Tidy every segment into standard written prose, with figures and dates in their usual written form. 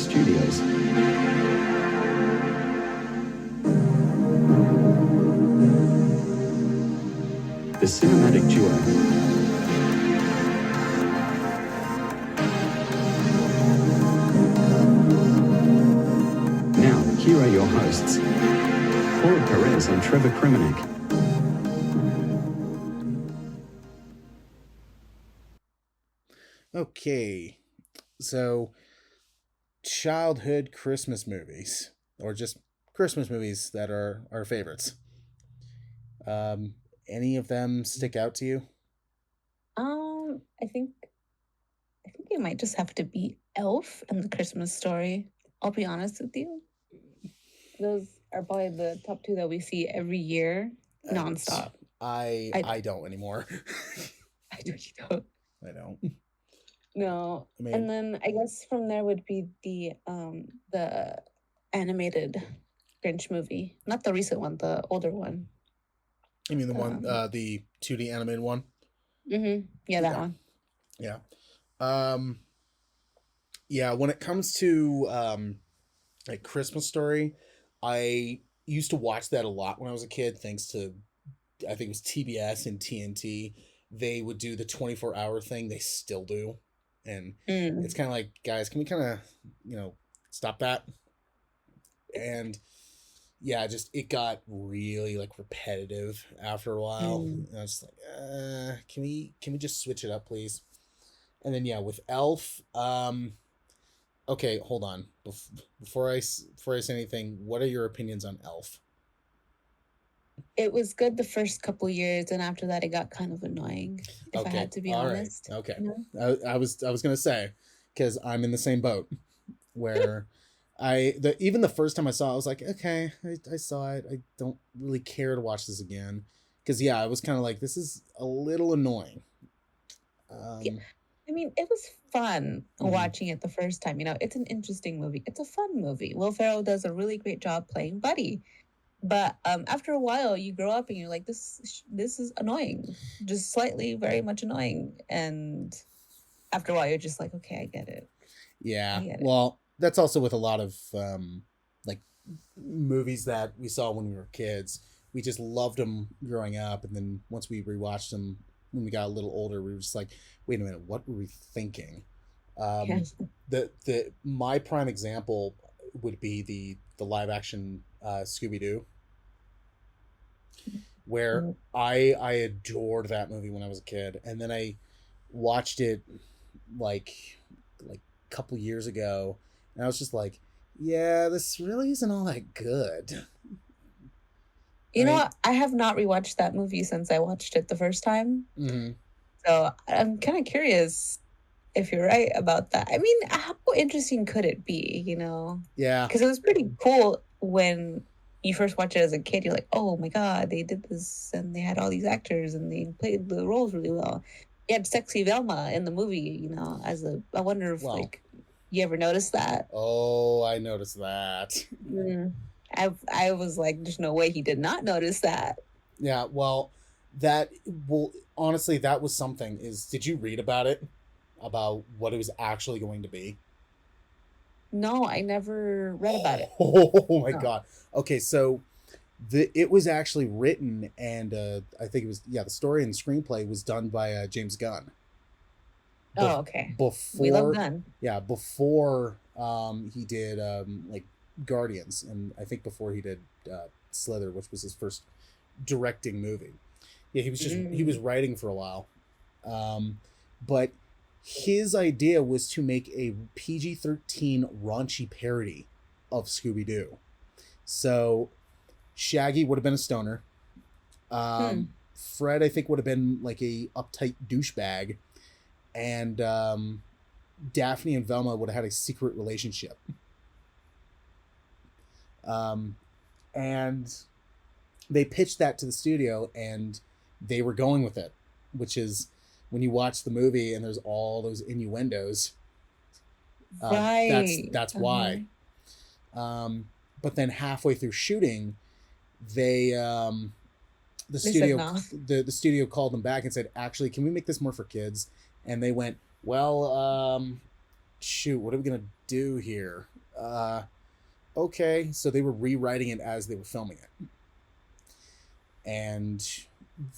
Studios. The cinematic duo. Now, here are your hosts, Paul Perez and Trevor Kriminek. Okay, so childhood Christmas movies, or just Christmas movies that are our favorites. Any of them stick out to you? I think it might just have to be Elf and the Christmas Story. I'll be honest with you. Those are probably the top two that we see every year, nonstop. I don't anymore. I don't. I don't. No. I mean, and then I guess from there would be the animated Grinch movie. Not the recent one, the older one. You mean the one, the 2D animated one? Mm-hmm. Yeah, that one. Yeah. Yeah, when it comes to like Christmas Story, I used to watch that a lot when I was a kid, thanks to, I think it was TBS and TNT. They would do the 24-hour thing. They still do. And it's kind of like, guys, can we kind of, stop that? And yeah, just it got really like repetitive after a while. And I was like, can we just switch it up, please? And then yeah, with Elf, okay, hold on. Before I say anything, what are your opinions on Elf? It was good the first couple years, and after that, it got kind of annoying. If I had to be honest. Right. Okay. I was gonna say, because I'm in the same boat, where even the first time I saw it, I was like, okay, I saw it. I don't really care to watch this again, because yeah, I was kind of like, this is a little annoying. Yeah. I mean, it was fun watching it the first time. It's an interesting movie. It's a fun movie. Will Ferrell does a really great job playing Buddy. But after a while, you grow up and you're like, this is annoying, just slightly, very much annoying. And after a while, you're just like, okay, I get it. Yeah. Well, that's also with a lot of like movies that we saw when we were kids. We just loved them growing up, and then once we rewatched them when we got a little older, we were just like, wait a minute, what were we thinking? Yes. My prime example would be the live action Scooby-Doo, where I adored that movie when I was a kid, and then I watched it like a couple years ago, and I was just like, yeah, this really isn't all that good. You know what? I have not rewatched that movie since I watched it the first time. Mm-hmm. So I'm kind of curious if you're right about that. I mean, how interesting could it be, Yeah. Because it was pretty cool when you first watch it as a kid. You're like, oh my God, they did this and they had all these actors and they played the roles really well. You had sexy Velma in the movie, I wonder if you ever noticed that? Oh, I noticed that. I was like, there's no way he did not notice that. Yeah, well, honestly, that was something. Did you read about it? About what it was actually going to be? No, I never read about it. Oh my God. Okay, so it was actually written, and I think it was, the story and the screenplay was done by James Gunn. Okay. We love Gunn. Yeah, before he did like Guardians, and I think before he did Slither, which was his first directing movie. Yeah, he was writing for a while, but his idea was to make a PG-13 raunchy parody of Scooby-Doo. So Shaggy would have been a stoner. Fred, I think, would have been like a uptight douchebag, and Daphne and Velma would have had a secret relationship. And they pitched that to the studio, and they were going with it, which is when you watch the movie and there's all those innuendos. Right. That's why. But then halfway through shooting, the studio called them back and said, actually, can we make this more for kids? And they went, well, shoot, what are we gonna do here? Okay, so they were rewriting it as they were filming it, and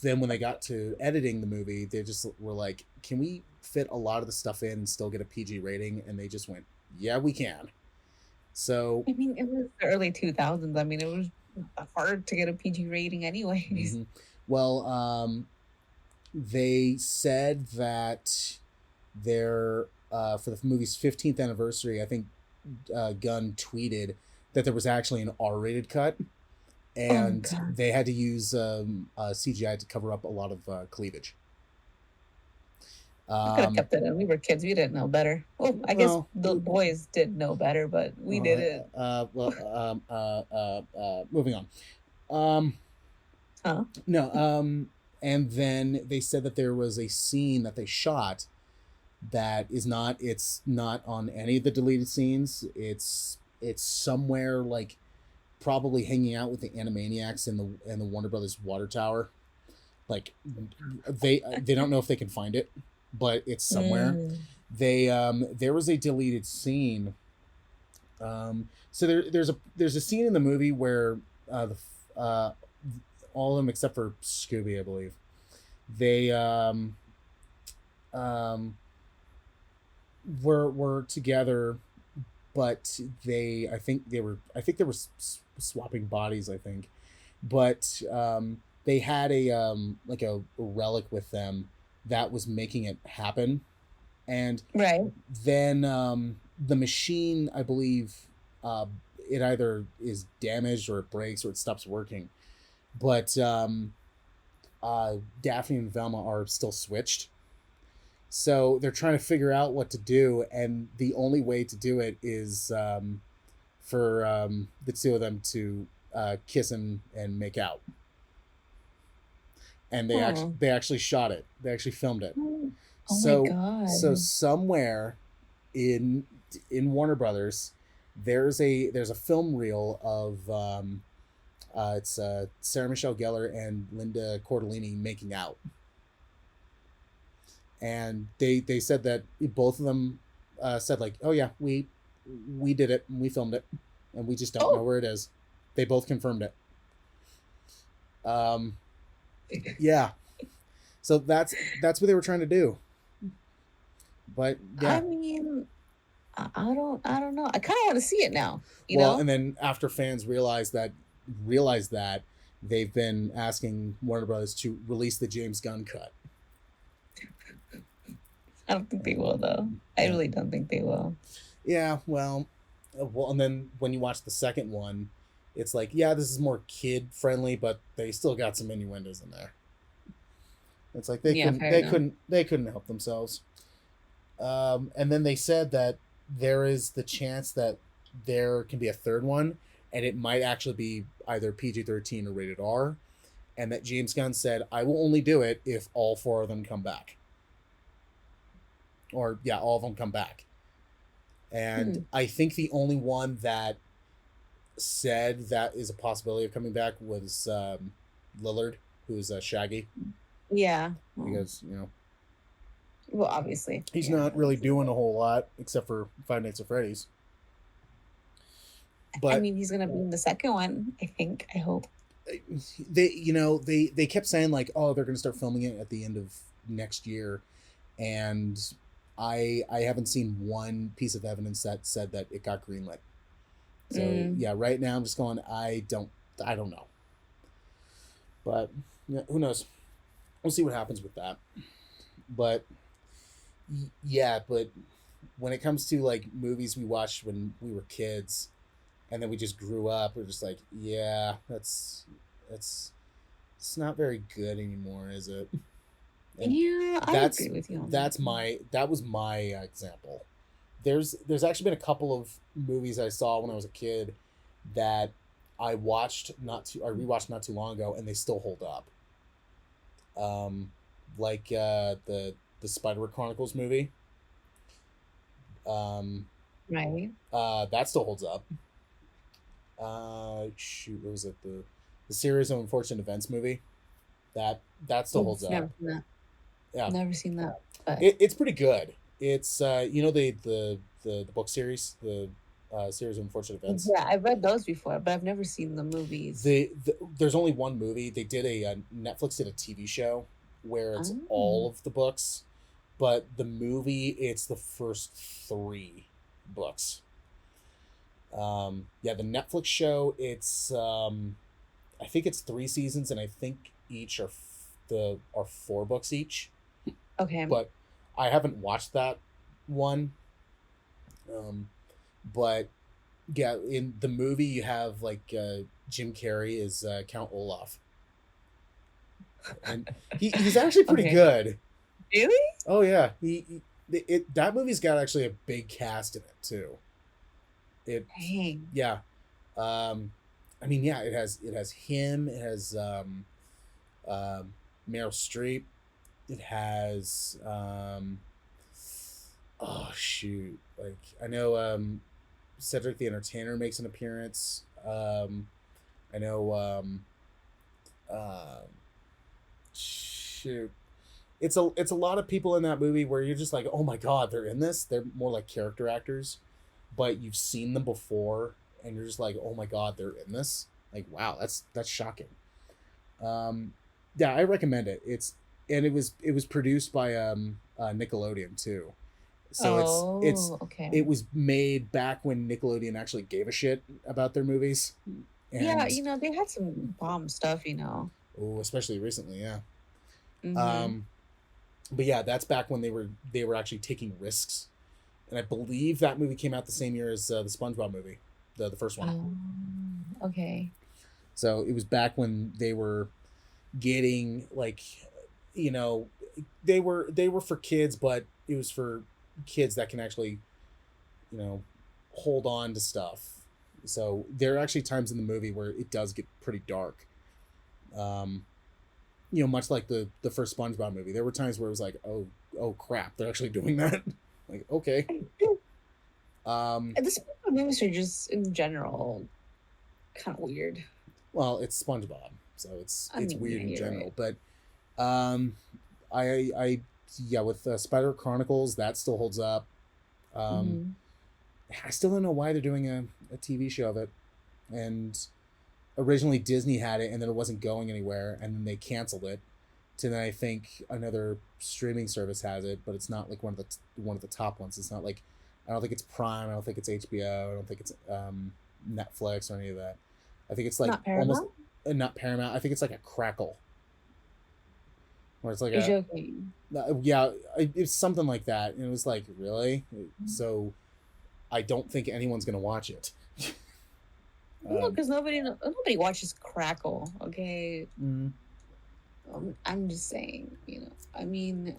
then when they got to editing the movie, they just were like, "Can we fit a lot of the stuff in and still get a PG rating?" And they just went, "Yeah, we can." So, I mean, it was the early 2000s. I mean, it was hard to get a PG rating anyways. mhm. Well, they said that their for the movie's 15th anniversary, I think Gunn tweeted that there was actually an R-rated cut, Oh and god. they had to use CGI to cover up a lot of cleavage. We could have Um, kept it in. We were kids. We didn't know better. Well, I guess well, the boys did know better, but we didn't. moving on. Um, Huh? no, and then they said that there was a scene that they shot that is not. It's not on any of the deleted scenes. It's somewhere like probably hanging out with the Animaniacs in the Warner Brothers water tower. Like they don't know if they can find it, but it's somewhere. Mm. They there was a deleted scene. So there's a scene in the movie where all of them except for Scooby, I believe, they um, were together, but I think they were swapping bodies, I think, but they had a like a relic with them that was making it happen, and Right. then the machine, I believe, uh, it either is damaged or it breaks or it stops working, but Daphne and Velma are still switched. So they're trying to figure out what to do, and the only way to do it is for the two of them to kiss and make out. And Oh. they actually shot it. They actually filmed it. Oh oh my So god. somewhere in Warner Brothers, there's a film reel of it's Sarah Michelle Gellar and Linda Cordellini making out, and they said that both of them said like, "Oh yeah, we did it, and we filmed it, and we just don't know Oh. where it is." They both confirmed it. Um, yeah, so that's what they were trying to do, but I yeah. mean, I don't know. I kind of want to see it now, you Well, know? and then after fans realized that they've been asking Warner Brothers to release the James Gunn cut. I don't think they will though. I Yeah, really don't think they will. yeah. Well, and then when you watch the second one, it's like, yeah, this is more kid friendly, but they still got some innuendos in there. It's like Yeah, fair enough. they couldn't help themselves. And then they said that there is the chance that there can be a third one, and it might actually be either PG-13 or rated R. And that James Gunn said, "I will only do it if all four of them come back, or yeah, all of them come back." And Hmm. I think the only one that said that is a possibility of coming back was Lillard, who's Shaggy, Yeah. because Well, obviously. he's Yeah, not really obviously. doing a whole lot except for Five Nights at Freddy's. I But mean, he's gonna be in the second one, I think. I hope. they kept saying like, oh, they're going to start filming it at the end of next year, and I haven't seen one piece of evidence that said that it got greenlit. So Mm. yeah, right now I'm just going, I don't know, but yeah, who knows? We'll see what happens with that. But yeah, but when it comes to like movies we watched when we were kids and then we just grew up, we're just like, yeah, that's it's not very good anymore, is it? And Yeah, I that's agree with you on that that's one. my that was my example. There's actually been a couple of movies I saw when I was a kid that I rewatched not too long ago, and they still hold up. Um, like the Spider Chronicles movie. Um, Right? that still holds up. Shoot, what was it? The series of unfortunate events movie. That that still Oh, holds up. never seen that. Yeah, Never seen that. But it's pretty good. It's the book series, the series of unfortunate events. Yeah, I've read those before, but I've never seen the movies. There's only one movie. They did Netflix did a TV show where it's Oh, all of the books, but the movie it's the first three books. Yeah, the Netflix show it's I think it's 3 seasons, and I think each are 4 books each. okay. But I haven't watched that one. Um, but yeah, in the movie you have like Jim Carrey is Count Olaf, and he's actually pretty Okay. good. Really? Oh yeah, that movie's got actually a big cast in it too. It Dang. yeah, um, I mean yeah, it has him, it has Meryl Streep, it has oh shoot, like I know Cedric the Entertainer makes an appearance. I know uh, shoot, it's a lot of people in that movie where you're just like, oh my god, they're in this. They're more like character actors, but you've seen them before, and you're just like, oh my god, they're in this. Like, wow, that's shocking. Um, yeah, I recommend it. It was produced by Nickelodeon too, so Oh, okay. it was made back when Nickelodeon actually gave a shit about their movies, Yeah, and they had some bomb stuff. oh, especially recently, yeah. Mm-hmm. Um, but yeah, that's back when they were actually taking risks, and I believe that movie came out the same year as the SpongeBob movie, the first one. Okay. So it was back when they were getting like, you know, they were for kids, but it was for kids that can actually, you know, hold on to stuff. So there are actually times in the movie where it does get pretty dark. Um, much like the first SpongeBob movie, there were times where it was like, oh crap, they're actually doing that. Like, okay. Um, And the SpongeBob movies are just in general kind of weird. well, it's SpongeBob, so it's I it's mean, weird yeah, in you're right. general. But um, I yeah, with Spider Chronicles, that still holds up. Um, Hmm. I still don't know why they're doing a TV show of it. And originally Disney had it, and then it wasn't going anywhere, and then they canceled it. To then I think another streaming service has it, but it's not like one of the top ones. It's not like, I don't think it's Prime. I don't think it's HBO. I don't think it's Netflix or any of that. I think it's like Not almost Paramount? not Paramount. I think it's like a Crackle, where it's like You're a joking. yeah, it's something like that. And it was like, really? So I don't think anyone's gonna watch it. No, Um, because nobody watches Crackle. Okay, mm, I'm just saying. I mean,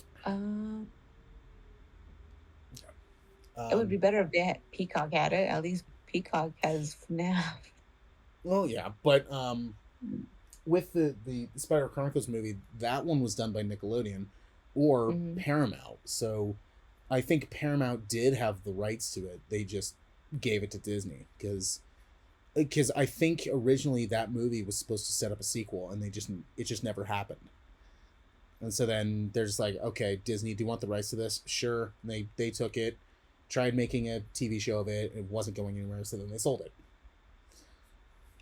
it would be um, better if Peacock had it. At least Peacock has FNAF. well, yeah, but with the Spider Chronicles movie, that one was done by Nickelodeon or Mm-hmm. Paramount. So I think Paramount did have the rights to it. They just gave it to Disney because I think originally that movie was supposed to set up a sequel, and it just never happened. And so then they're just like, okay, Disney, do you want the rights to this? Sure. And they took it, tried making a TV show of it. It wasn't going anywhere, so then they sold it.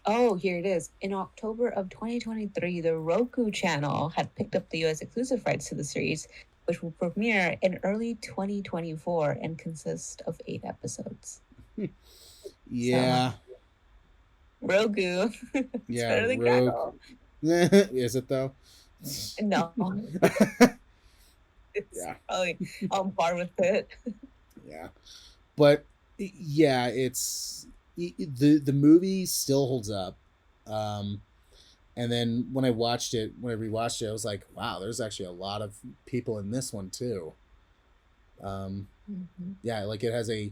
Oh, here it is. In October of 2023, the Roku channel had picked up the US exclusive rights to the series, which will premiere in early 2024 and consist of 8 episodes. So, Yeah, Roku, it's yeah, better than Rogue. Crackle. Is it though? No, it's Yeah, probably on par with it. yeah, but yeah, the movie still holds up. Um, and then when I rewatched it, I was like, wow, there's actually a lot of people in this one too. Um, Mhm. yeah, like it has a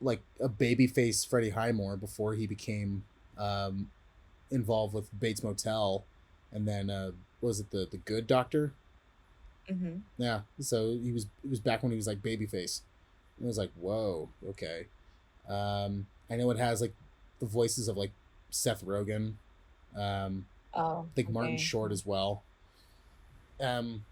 babyface Freddie Highmore before he became um, involved with Bates Motel, and then what was it the Good Doctor? Mhm. Yeah, so it was back when he was like babyface. And I was like, whoa, okay. I know it has like the voices of like Seth Rogen, Oh, like Martin okay. Short as well. Um,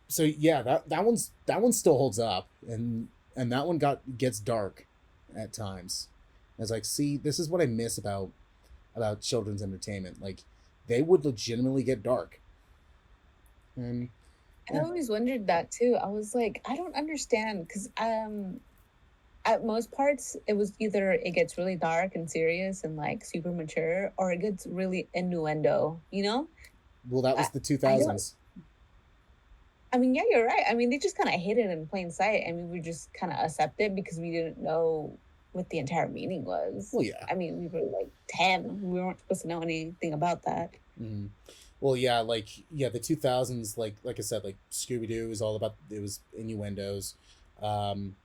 So yeah, that one still holds up, and that one gets dark at times. And it's like, see, this is what I miss about children's entertainment. Like, they would legitimately get dark. And I yeah, always wondered that too. I was like, I don't understand because at most parts it was either it gets really dark and serious and like super mature, or it gets really innuendo. You know, well, that I was the I don't. 2000s. I mean, yeah, you're right. I mean, they just kind of hid it in plain sight, and we would just kind of accept it because we didn't know what the entire meaning was. Well, yeah. I mean, we were like 10. We weren't supposed to know anything about that. Mhm. Well, yeah, like yeah, the 2000s, like I said, like Scooby Doo is all about, it was innuendos. Um,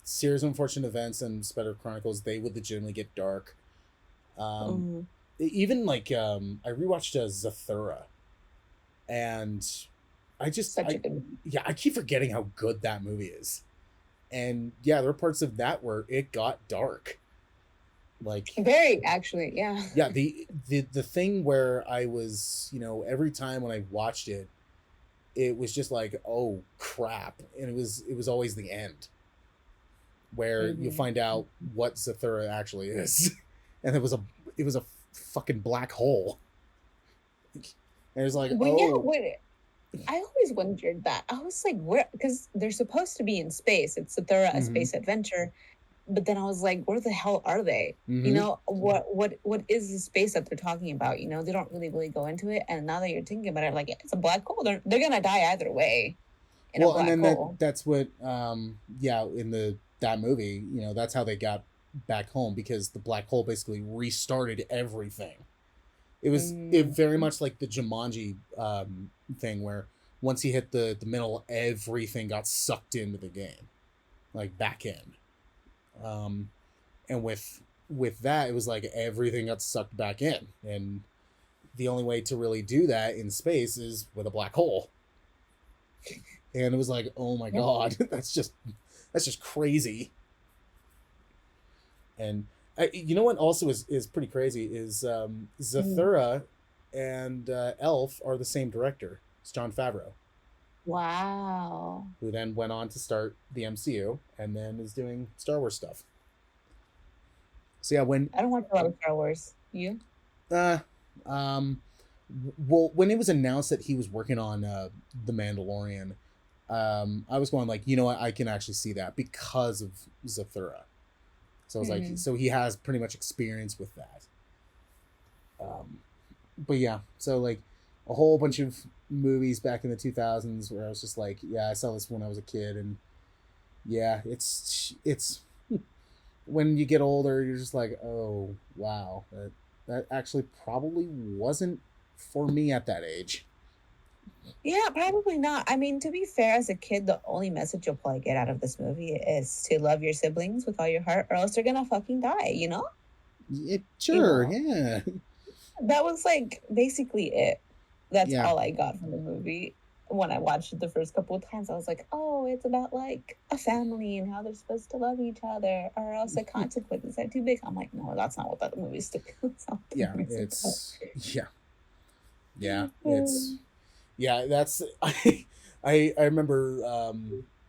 Series of Unfortunate Events and Spider Chronicles, they would legitimately get dark. Um, Mm, Even like I rewatched Zathura, and such a I good movie. yeah, I keep forgetting how good that movie is. And yeah, there were parts of that where it got dark. Like Very, actually, yeah. yeah, the thing where I was, every time when I watched it, it was just like, oh crap, and it was always the end where you Hmm. find out what Zathura actually is, and it was a fucking black hole, and it's like, Well, yeah, oh. wait. I always wondered that. I was like, where? Because they're supposed to be in space. It's a thorough a Mm-hmm. space adventure. But then I was like, where the hell are they? You Mm-hmm. know, what is the space that they're talking about? You know, they don't really go into it. And now that you're thinking about it, like it's a black hole. They're gonna die either way in a Well, and black then hole. that's what yeah, in the that movie, that's how they got back home, because the black hole basically restarted everything. It Mm, very much like the Jumanji thing, where once he hit the middle, everything got sucked into the game, like back in. Um, and with that, it was like everything got sucked back in, and the only way to really do that in space is with a black hole. And it was like, oh my yeah. god, that's just crazy. And you know what also is pretty crazy is Mm. Zathura and Elf are the same director. It's John Favreau, Wow. who then went on to start the MCU and then is doing Star Wars stuff. So yeah, when I don't watch a lot of Star Wars. You? uh, um, well, when it was announced that he was working on the Mandalorian, I was going like, you know what, I can actually see that because of Zathura. So I was like, Mm. so he has pretty much experience with that. Um, but yeah, so like a whole bunch of movies back in the 2000s where I was just like, yeah, I saw this when I was a kid, and yeah, it's when you get older, you're just like, oh wow, that actually probably wasn't for me at that age. Yeah, probably not. I mean, to be fair, as a kid, the only message you'll probably get out of this movie is to love your siblings with all your heart, or else they're gonna fucking die, you know? You Sure, know, yeah, that was like basically it. That's yeah. all I got from the movie. When I watched it the first couple of times, I was like, oh, it's about like a family and how they're supposed to love each other, or else the consequences are too big. I'm like, no, that's not what that movie's that's not what the Yeah, movie's about. it's yeah, yeah. That's I remember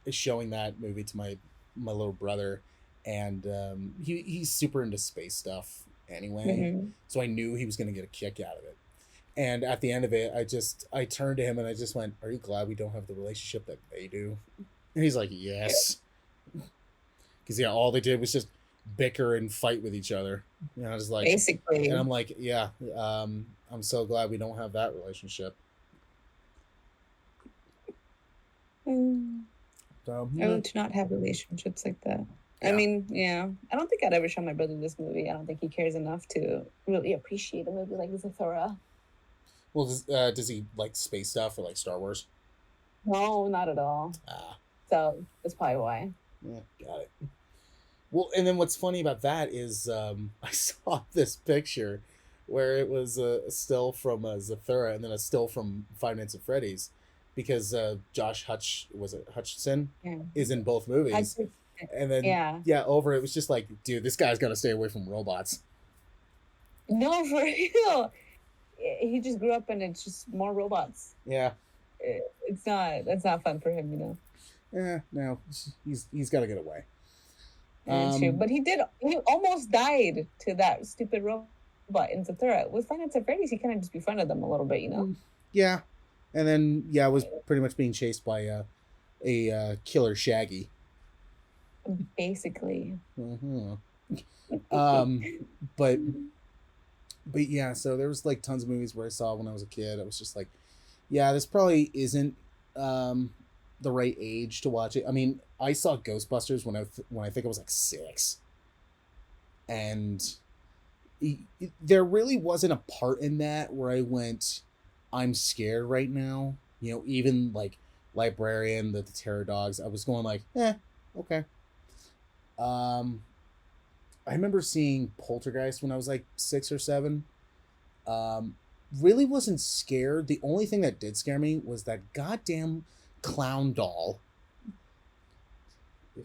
showing that movie to my little brother, and he's super into space stuff anyway, Mhm. so I knew he was gonna get a kick out of it. And at the end of it, I turned to him and I just went, "Are you glad we don't have the relationship that they do?" And he's like, "Yes," because yeah, all they did was just bicker and fight with each other. And I was like, and Basically. I'm like, yeah, I'm so glad we don't have that relationship. Mm. So I yeah. would not have relationships like that. I Yeah. mean, yeah, I don't think I'd ever show my brother this movie. I don't think he cares enough to really appreciate a movie like Zathura. Well, does he like space stuff or like Star Wars? No, not at all. Ah, So that's probably why. yeah, got it. Well, and then what's funny about that is I saw this picture where it was a still from Zathura and then a still from Five Nights at Freddy's, because Josh Hutcherson Yeah. is in both movies, Hudson- and then yeah. yeah, over it was just like, dude, this guy's gotta stay away from robots. No, for real. He just grew up and it's just more robots. Yeah, it's not. That's not fun for him, you know. No, he's got to get away. True, but he did. He almost died to that stupid robot in Zathura. With Five Nights at Freddy's, he kind of just befriended them a little bit, you know. Yeah, and then I was pretty much being chased by a killer Shaggy. Basically. Mm-hmm. But yeah, so there was like tons of movies where I saw when I was a kid. I was just like, yeah, this probably isn't the right age to watch it. I mean, I saw Ghostbusters when I think I was like 6, and there really wasn't a part in that where I went, I'm scared right now. You know, even like Librarian, the Terror Dogs, I was going like, okay. I remember seeing Poltergeist when I was like 6 or 7. Really wasn't scared. The only thing that did scare me was that goddamn clown doll. My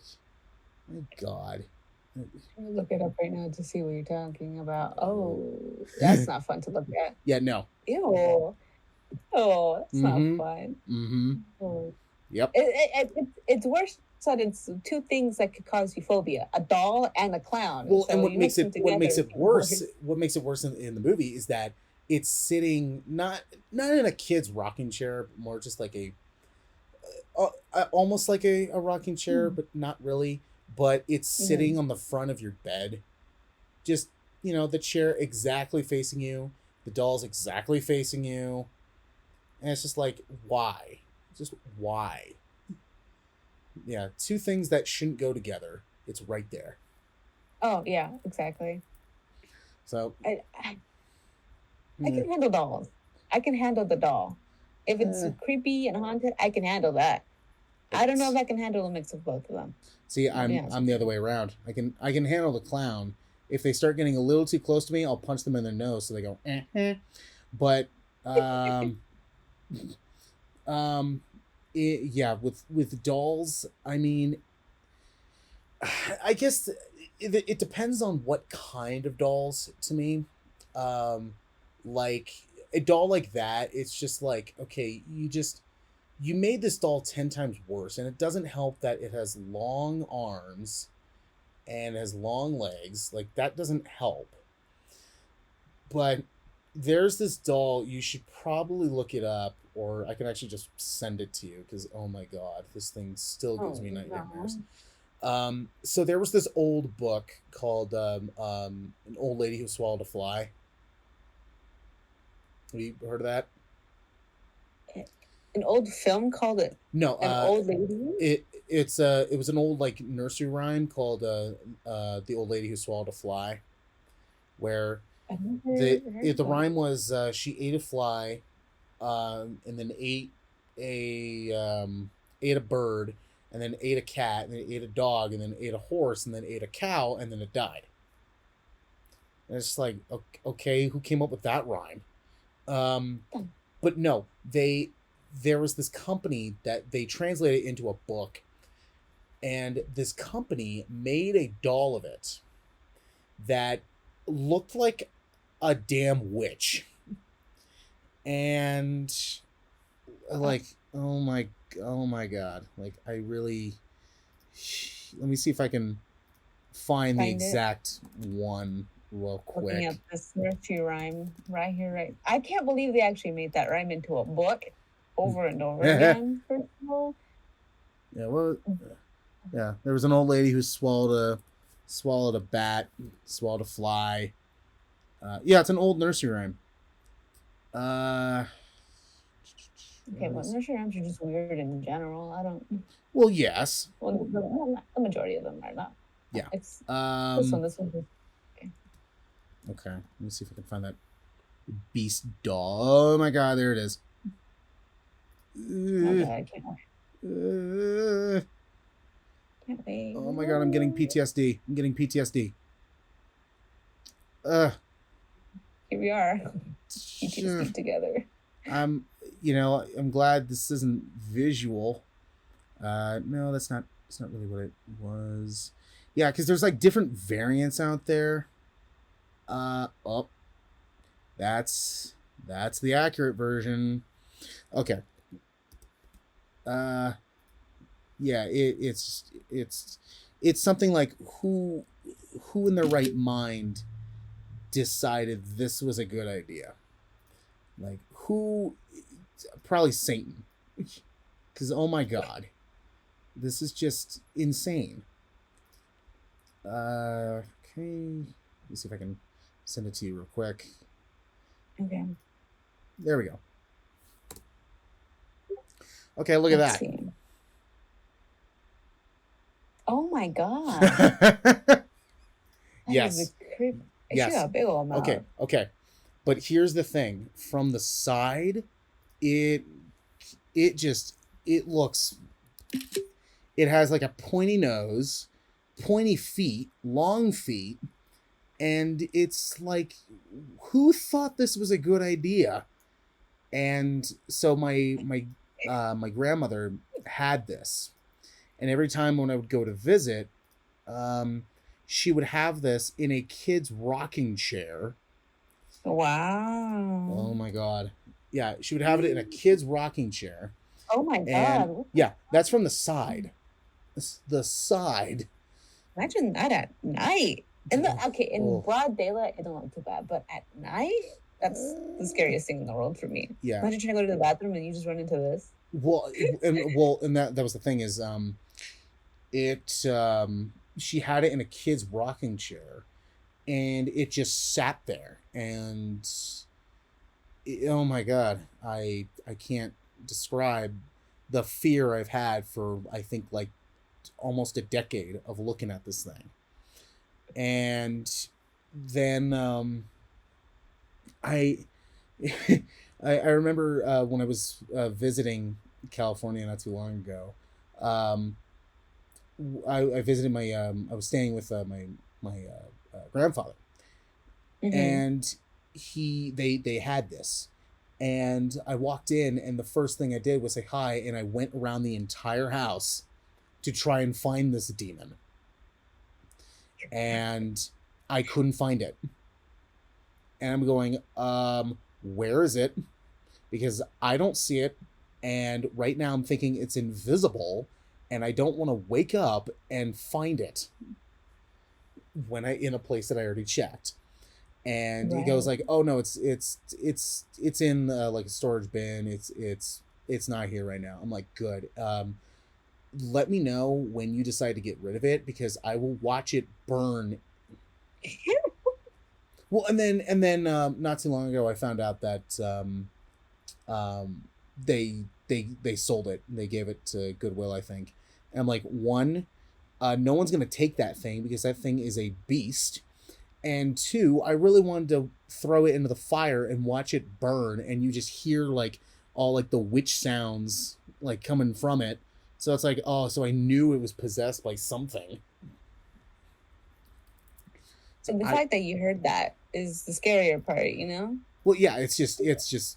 God. Look it up right now to see what you're talking about. Oh, that's not fun to look at. Yeah, no. Ew. Oh, that's not fun. Mm-hmm. Oh. Yep. It's worse that it's two things that could cause you phobia: a doll and a clown. Well, so and what makes it worse? worse. What makes it worse in the movie is that it's sitting not in a kid's rocking chair, but more just like almost like a rocking chair, but not really. But it's sitting on the front of your bed, just the chair exactly facing you, the doll's exactly facing you, and it's just like, why? Just why? Yeah, two things that shouldn't go together. It's right there. Oh yeah, exactly. So I can handle dolls. I can handle the doll. If it's creepy and haunted, I can handle that. I don't know if I can handle a mix of both of them. See, I'm the other way around. I can handle the clown. If they start getting a little too close to me, I'll punch them in their nose so they go. But with dolls, I mean, I guess it depends on what kind of dolls. To me, like a doll like that, it's just like, okay, you made this doll 10 times worse, and it doesn't help that it has long arms and has long legs. Like, that doesn't help. But there's this doll, you should probably look it up, or I can actually just send it to you, because oh my God, this thing still gives me nightmares. So there was this old book called An Old Lady Who Swallowed a Fly. Have you heard of that? An old film called it? No, An Old Lady? It was an old like nursery rhyme called The Old Lady Who Swallowed a Fly, where the rhyme was she ate a fly, and then ate a bird, and then ate a cat, and then ate a dog, and then ate a horse, and then ate a cow, and then it died. And it's just like, okay, who came up with that rhyme? But no, there was this company that they translated into a book, and this company made a doll of it that looked like a damn witch. And like, oh my God, like, I really, let me see if I can find the exact one real quick. Looking at this nursery rhyme right here, right? I can't believe they actually made that rhyme into a book over and over again. First of all. Yeah, well, yeah, there was an old lady who swallowed a bat, swallowed a fly. Yeah, it's an old nursery rhyme. Okay, well, nursery rhymes are just weird in general. I don't. Well, yes. Well, the majority of them are not. Yeah. It's this one. Okay, let me see if I can find that beast doll. Oh my God, there it is. Okay, I can't wait. Can't wait. Oh my God, I'm getting PTSD. Here we are. PTSD together. I'm glad this isn't visual. No, that's not really what it was. Yeah, because there's like different variants out there. That's the accurate version. Okay. uh yeah, it's something like who in their right mind decided this was a good idea? Like who? Probably Satan. Because oh my god, this is just insane. Okay, let me see if I can send it to you real quick. Okay. There we go. Okay, look Let's at see. Oh my god. that. That Yes. is a creep. Yes. She got a big old mouth. Okay. But here's the thing: from the side, it it looks. It has like a pointy nose, pointy feet, long feet, and it's like, who thought this was a good idea? And so my grandmother had this, and every time when I would go to visit, she would have this in a kid's rocking chair. Wow. Oh my god. Yeah, she would have it in a kid's rocking chair. Oh my And god. yeah, that's from the side. The side. Imagine that at night. In Oh. broad daylight, it don't look too bad, but at night, that's the scariest thing in the world for me. Yeah. Imagine trying to go to the bathroom and you just run into this. And that was the thing is she had it in a kid's rocking chair, and it just sat there, and oh my god, I can't describe the fear I've had for I think like almost a decade of looking at this thing. And then I I remember when I was visiting California not too long ago. I visited my I was staying with my grandfather, and they had this, and I walked in, and the first thing I did was say hi, and I went around the entire house to try and find this demon, and I couldn't find it. And I'm going, where is it? Because I don't see it, and right now I'm thinking it's invisible, and I don't want to wake up and find it when I in a place that I already checked. And he goes like, "Oh no, it's in like a storage bin. It's not here right now." I'm like, "Good. Let me know when you decide to get rid of it, because I will watch it burn." Well, and then not too long ago I found out that they sold it. They gave it to Goodwill, I think. And I'm like, one, no one's gonna take that thing because that thing is a beast. And two, I really wanted to throw it into the fire and watch it burn, and you just hear like all like the witch sounds like coming from it. So it's like, oh, so I knew it was possessed by something. So the fact that you heard that is the scarier part, you know? Well, yeah, it's just it's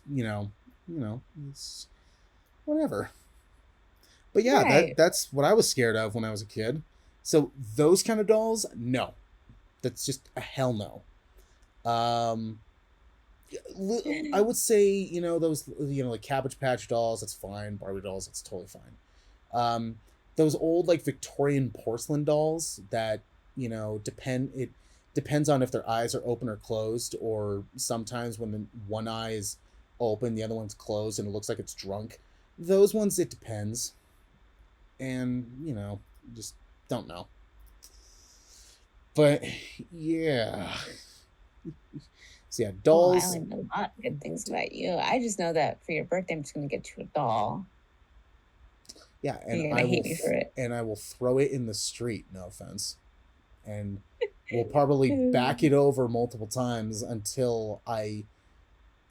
whatever. But yeah, Right. that's what I was scared of when I was a kid. So those kind of dolls, no. That's just a hell no. I would say, those, like Cabbage Patch dolls, that's fine. Barbie dolls, that's totally fine. Those old like Victorian porcelain dolls that, it depends on if their eyes are open or closed, or sometimes when the one eye is open, the other one's closed and it looks like it's drunk. Those ones, it depends. And, just don't know. But yeah. So yeah, dolls. I only know a lot of good things about you. I just know that for your birthday, I'm just gonna get you a doll. Yeah, and you're gonna hate me for it. And I will throw it in the street. No offense. And we'll probably back it over multiple times until I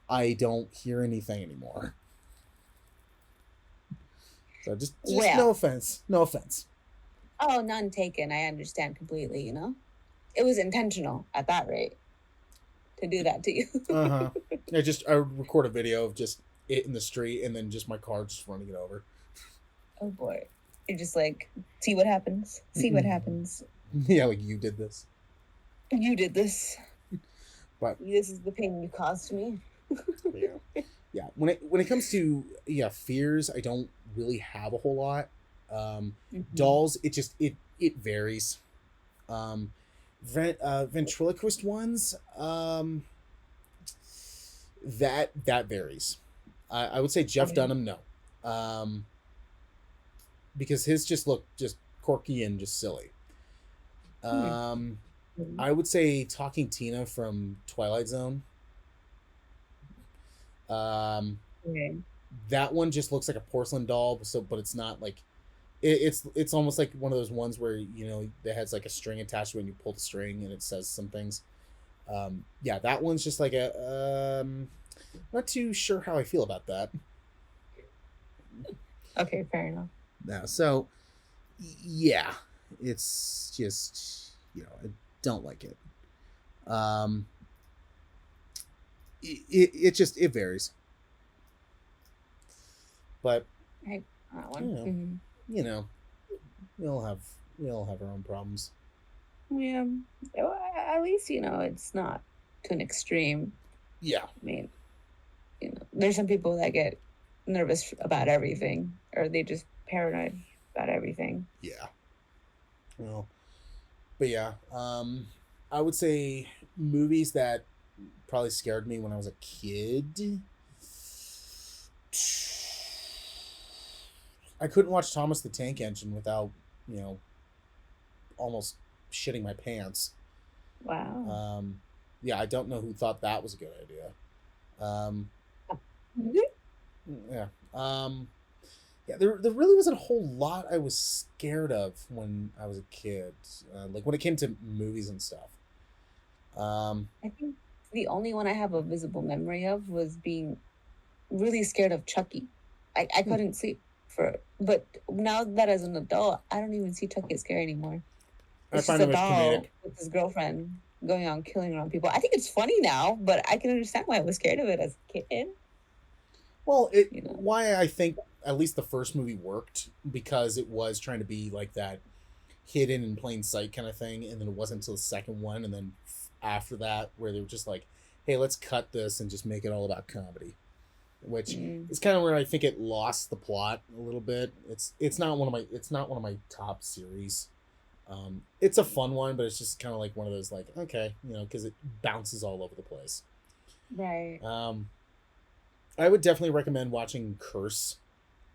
don't hear anything anymore. So just no offense. No offense. Oh, none taken. I understand completely, It was intentional at that rate to do that to you. Uh-huh. I record a video of just it in the street and then just my car just running it over. Oh boy. You're just like, see what happens. See what happens. Yeah, like you did this. You did this. But this is the pain you caused me. Yeah. Yeah. When it comes to fears, I don't really have a whole lot. Hmm. Dolls, it varies. Um, ventriloquist ones, that varies. I would say Jeff Okay. Dunham, no, um, because his just look just quirky and just silly. Hmm. Um, Mhm. I would say Talking Tina from Twilight Zone. Um, Okay. that one just looks like a porcelain doll, so but it's not like it's almost like one of those ones where that has like a string attached to it and you pull the string and it says some things. Yeah, that one's just like not too sure how I feel about that. Okay, fair enough. Now, so yeah, it's just I don't like it. Um, it just it varies, but Right. That you one. know, Hmm. you know, we all have we all have our own problems. Yeah. Well, at least it's not to an extreme. Yeah, I mean, there's some people that get nervous about everything, or they just paranoid about everything. yeah. Well, but yeah, I would say movies that probably scared me when I was a kid. I couldn't watch Thomas the Tank Engine without, you know, almost shitting my pants. Wow. Um, yeah, I don't know who thought that was a good idea. Um, Mhm. yeah. Yeah, there really wasn't a whole lot I was scared of when I was a kid. Like when it came to movies and stuff. Um, I think the only one I have a visible memory of was being really scared of Chucky. I hmm, couldn't sleep but now that as an adult, I don't even see Chucky as scary anymore. I It's just find a him as comedic. doll with his girlfriend going on killing around people. I think it's funny now, but I can understand why I was scared of it as a kid. Well, it You know. why I think at least the first movie worked because it was trying to be like that hidden in plain sight kind of thing, and then it wasn't until the second one, and then after that where they were just like, "Hey, let's cut this and just make it all about comedy," which Mm. is kind of where I think it lost the plot a little bit. It's not one of my top series. It's a fun one, but it's just kind of like one of those like okay, because it bounces all over the place. Right. Um, I would definitely recommend watching Curse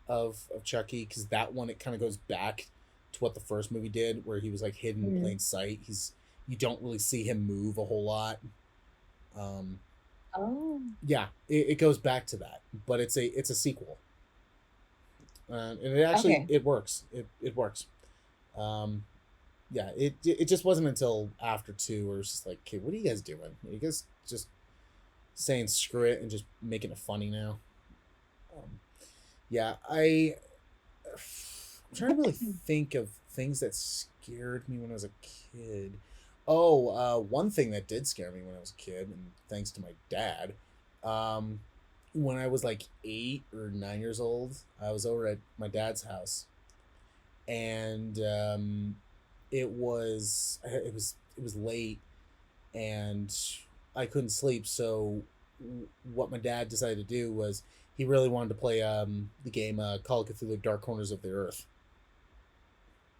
of Chucky because that one it kind of goes back to what the first movie did, where he was like hidden in Mm. plain sight. You don't really see him move a whole lot. Um, Oh. yeah, it goes back to that, but it's a sequel, and it actually Okay. it works. It works. Um, yeah, it just wasn't until after two where it's just like, okay, what are you guys doing? Are you guys just saying screw it and just making it funny now? Um, yeah, I'm trying to really think of things that scared me when I was a kid. Oh, one thing that did scare me when I was a kid, and thanks to my dad, um, when I was like 8 or 9 years old, I was over at my dad's house, and it was late, and I couldn't sleep. So, what my dad decided to do was he really wanted to play the game Call of Cthulhu: Dark Corners of the Earth,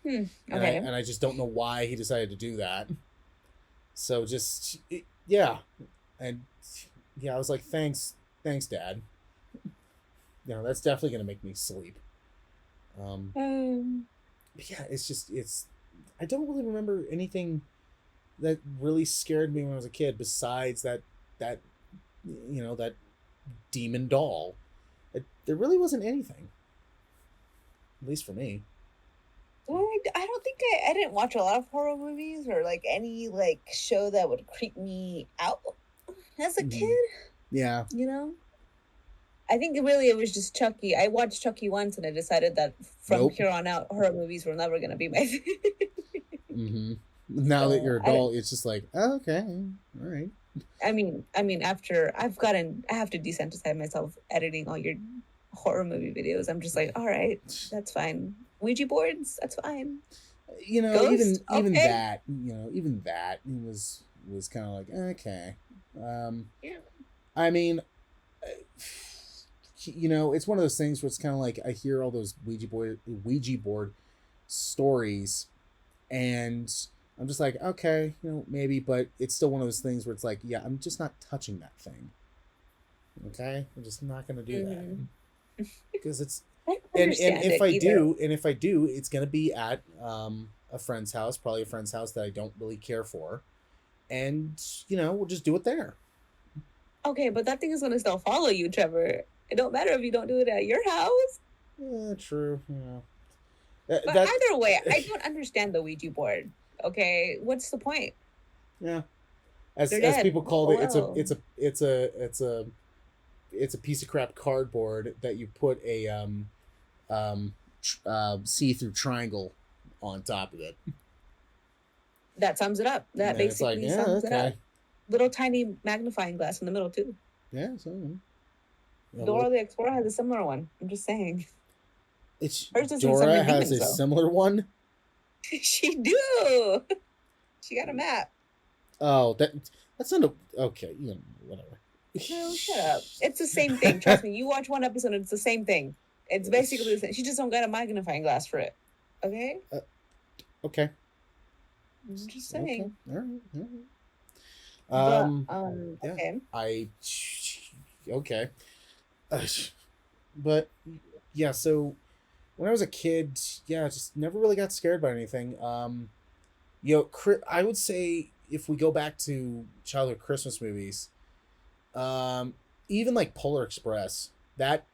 Hmm. and I Okay. and I just don't know why he decided to do that. So yeah, and yeah, I was like, thanks, Dad. That's definitely gonna make me sleep. Um, Um. but yeah, it's. I don't really remember anything that really scared me when I was a kid besides that that demon doll. There really wasn't anything, at least for me. I don't think I didn't watch a lot of horror movies or like any like show that would creep me out as a Mm-hmm. kid, Yeah. you know? I think really it was just Chucky. I watched Chucky once and I decided that from Nope. here on out horror movies were never gonna be my thing. Mm-hmm. Now that So you're I don't adult, it's just like, oh, okay, all right. I mean after I have to desensitize myself editing all your horror movie videos. I'm just like, all right, that's fine. Ouija boards, that's fine. Even Ghost, even okay. that, even that was kind of like okay. Um, Yeah. I mean, it's one of those things where it's kind of like I hear all those Ouija board stories, and I'm just like, okay, maybe, but it's still one of those things where it's like, yeah, I'm just not touching that thing. Okay, I'm just not gonna do that because it's I don't and understand if it I either. do, it's gonna be at a friend's house, probably a friend's house that I don't really care for, and we'll just do it there. Okay, but that thing is gonna still follow you, Trevor. It don't matter if you don't do it at your house. Yeah, true. Yeah, But that either way, I don't understand the Ouija board. Okay, what's the point? yeah. As They're as dead. people called Oh it, well. it's a piece of crap cardboard that you put a see-through triangle on top of it. That sums it up. That And it's like, basically yeah, sums it up. okay. Little tiny magnifying glass in the middle too. Yeah, so Dora the Explorer has a similar one. I'm just saying. it's Hers doesn't Dora summon has demons, a though. similar one. She do. She got a map. Oh, that's not okay. Whatever. No, shut up. It's the same thing. Trust me. You watch one episode, it's the same thing. It's basically the same. She just don't got a magnifying glass for it. Okay. Okay. I'm just saying. Okay. All right. But, Yeah. okay. Okay. But yeah, so when I was a kid, yeah, I just never really got scared by anything. I would say if we go back to childhood Christmas movies, even like Polar Express, that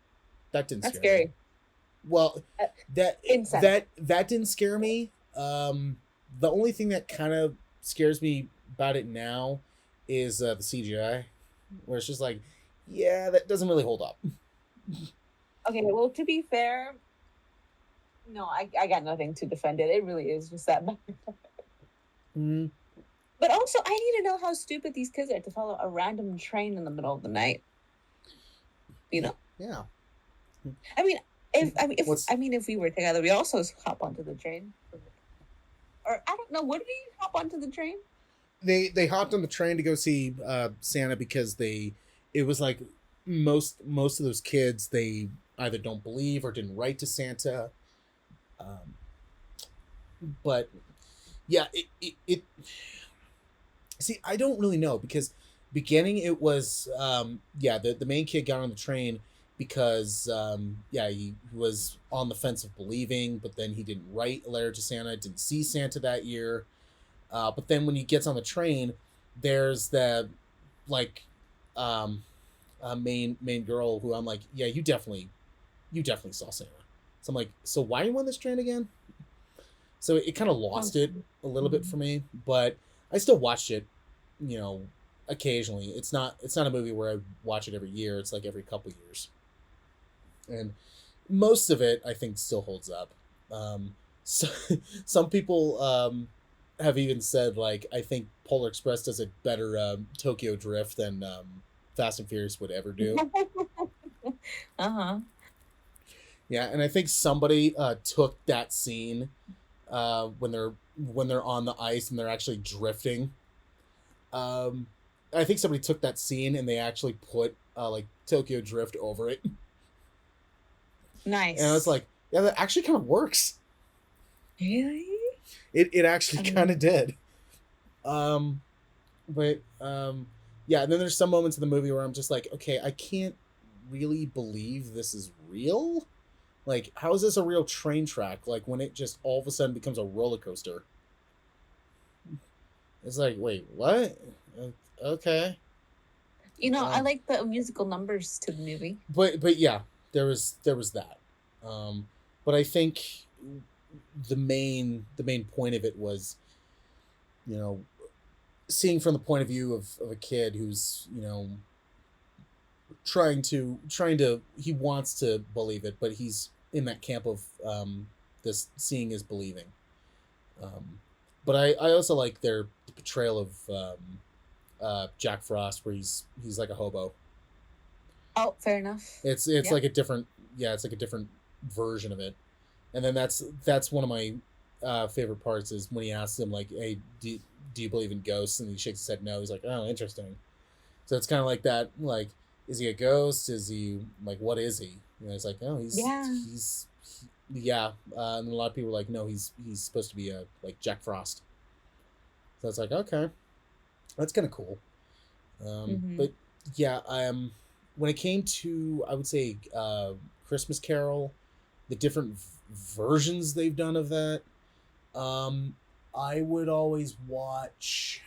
didn't That's scare me. scary. Well, Insane. that didn't scare me. The only thing that kind of scares me about it now is the CGI, where it's just like, yeah, that doesn't really hold up. Okay, well, to be fair, no, I got nothing to defend it. It really is just that bad. Mm. But also, I need to know how stupid these kids are to follow a random train in the middle of the night. Yeah. I mean, What's- if we were together, we also hop onto the train. Or I don't know, would we hop onto the train? They hopped on the train to go see Santa because it was like most of those kids, they either don't believe or didn't write to Santa. But yeah, it see, I don't really know because beginning it was the main kid got on the train because he was on the fence of believing, but then he didn't write a letter to Santa, didn't see Santa that year. But then when he gets on the train, there's the like main girl who I'm like, yeah, you definitely saw Santa. So I'm like, so why are you on this train again? So it kind of lost it a little bit for me, but I still watched it, occasionally. It's not a movie where I watch it every year. It's like every couple years, and most of it I think still holds up. So some people have even said like I think Polar Express does a better Tokyo Drift than Fast and Furious would ever do. Uh-huh. Yeah, and I think somebody took that scene when they're on the ice and they're actually drifting. I think somebody took that scene and they actually put like Tokyo Drift over it. Nice. And I was like, yeah, that actually kind of works. Really? It actually kind of did. But yeah, and then there's some moments in the movie where I'm just like, okay, I can't really believe this is real. Like, how is this a real train track? Like, when it just all of a sudden becomes a roller coaster. It's like, wait, what? Okay. I like the musical numbers to the movie. But yeah, there was that. But I think the main point of it was, seeing from the point of view of a kid who's, trying to he wants to believe it, but he's in that camp of this seeing is believing. But I also like their portrayal of Jack Frost, where he's like a hobo. Oh, fair enough. It's like a different version of it. And then that's one of my favorite parts is when he asks him like, hey, do you believe in ghosts? And he shakes his head no. He's like, oh, interesting. So it's kind of like that, like, is he a ghost? Is he like, what is he? It's like, oh, Yeah. yeah. And a lot of people are like, no, he's supposed to be a like Jack Frost. So it's like, okay, that's kind of cool. Mm-hmm. But yeah, when it came to, I would say, Christmas Carol, the different versions they've done of that, um, I would always watch.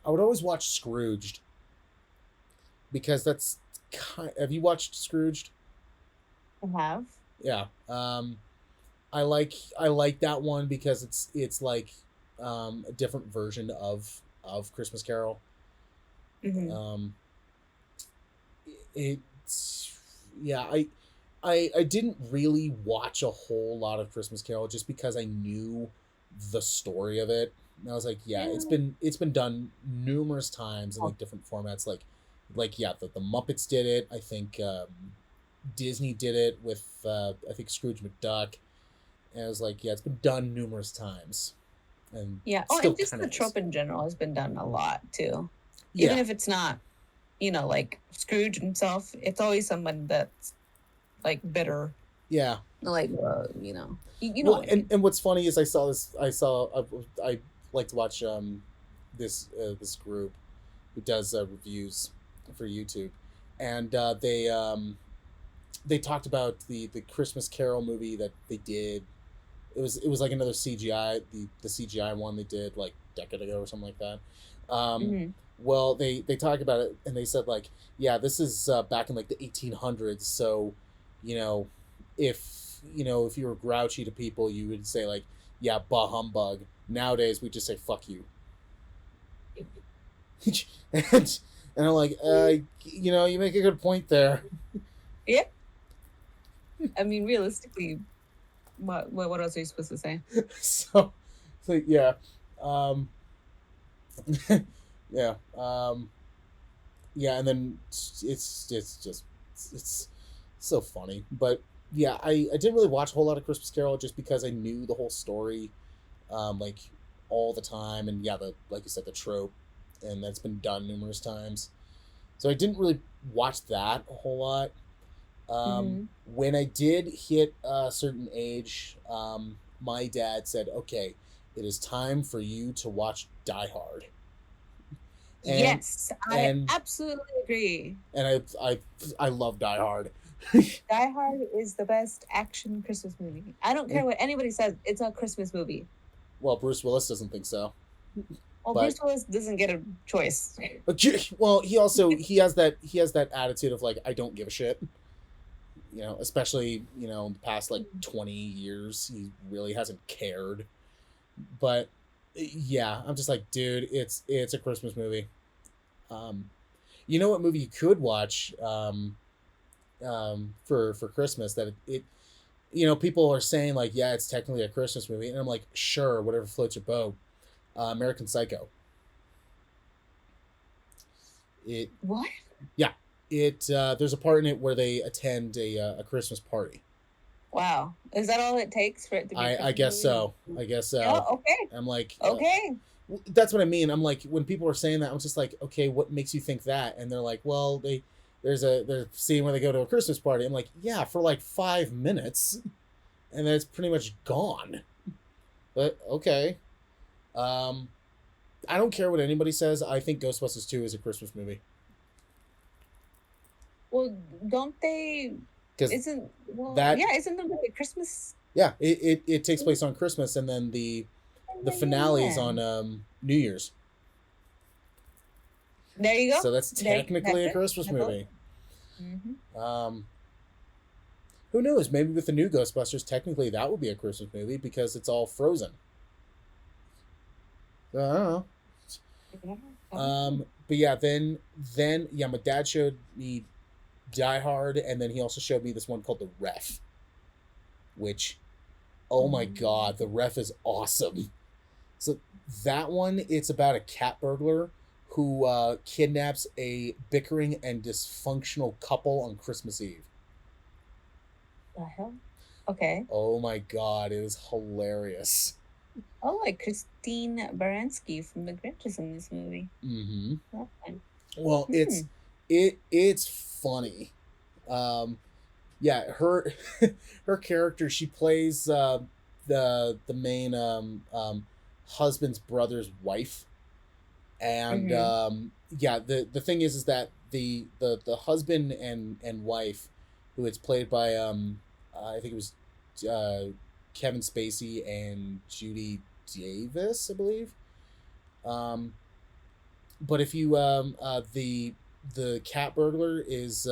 I would always watch Scrooged because that's have you watched Scrooged? I have. Yeah. I like that one because it's like a different version of Christmas Carol. Mm-hmm. Um, it's yeah, I didn't really watch a whole lot of Christmas Carol just because I knew the story of it. And I was like, yeah, Yeah. it's been done numerous times in Oh, like different formats. Like yeah, the Muppets did it. I think Disney did it with I think Scrooge McDuck. And I was like, yeah, it's been done numerous times, and yeah. it Oh, still and just kind the of is. trope in general has been done a lot too. Even Yeah, if it's not, like Scrooge himself, it's always someone that's like bitter, yeah. like you know Well, what I and mean. and what's funny is I like to watch this group who does reviews for YouTube, and they talked about the Christmas Carol movie that they did. It was like another CGI, the CGI one they did like a decade ago or something like that. Um, Mm-hmm. well, they talk about it and they said like, yeah, this is back in like the 1800s. So, you know, if you were grouchy to people, you would say like, yeah, bah humbug. Nowadays, we just say fuck you. and and I'm like, you make a good point there. Yeah. I mean, realistically, what else are you supposed to say? so, so yeah, um, yeah, yeah, and then it's just it's so funny. But yeah, I didn't really watch a whole lot of Christmas Carol just because I knew the whole story, like all the time, and yeah, the like you said, the trope, and that's been done numerous times. So I didn't really watch that a whole lot. Mm-hmm. When I did hit a certain age, my dad said, "Okay, it is time for you to watch Die Hard," and Yes, I and absolutely agree. and I love Die Hard. Die Hard is the best action Christmas movie. I don't care what anybody says. It's a Christmas movie. Well, Bruce Willis doesn't think so, Well, but Bruce Willis doesn't get a choice. well, he has that attitude of like I don't give a shit. Especially in the past like 20 years, he really hasn't cared. But yeah, I'm just like, dude, it's a Christmas movie. Um, you know what movie you could watch for Christmas that people are saying like, yeah, it's technically a Christmas movie, and I'm like, sure, whatever floats your boat. American Psycho. It What? Yeah, it there's a part in it where they attend a Christmas party. Wow. Is that all it takes for it to be a I Christmas guess movie? so. I guess Yeah, so. okay. I'm like, Okay. that's what I mean. I'm like, when people are saying that, I'm just like, okay, what makes you think that? And they're like, well, there's a scene where they go to a Christmas party. I'm like, yeah, for like 5 minutes, and then it's pretty much gone. But okay, um, I don't care what anybody says. I think Ghostbusters 2 is a Christmas movie Well, don't they because isn't well that yeah, isn't there like a Christmas yeah, it takes place on Christmas, and then the finale is yeah. on New Year's. There you go. So that's That's technically a it. Christmas That's all. movie. Mm-hmm. Um, who knows? Maybe with the new Ghostbusters, technically that would be a Christmas movie because it's all frozen. So, I don't know. Yeah. Oh. But yeah, then yeah, my dad showed me Die Hard, and then he also showed me this one called The Ref, which, oh my god, The Ref is awesome. So that one, it's about a cat burglar who kidnaps a bickering and dysfunctional couple on Christmas Eve. The hell? Okay. Oh my god, it is hilarious. Oh, like Christine Baranski from The Grinch is in this movie. Mm-hmm. Okay. Well, Hmm. it's funny. Um, yeah, her her character, she plays the main husband's brother's wife, and Mm-hmm. yeah, the thing is that the husband and wife, who it's played by I think it was uh, Kevin Spacey and Judy Davis, I believe. Um, but if you the cat burglar is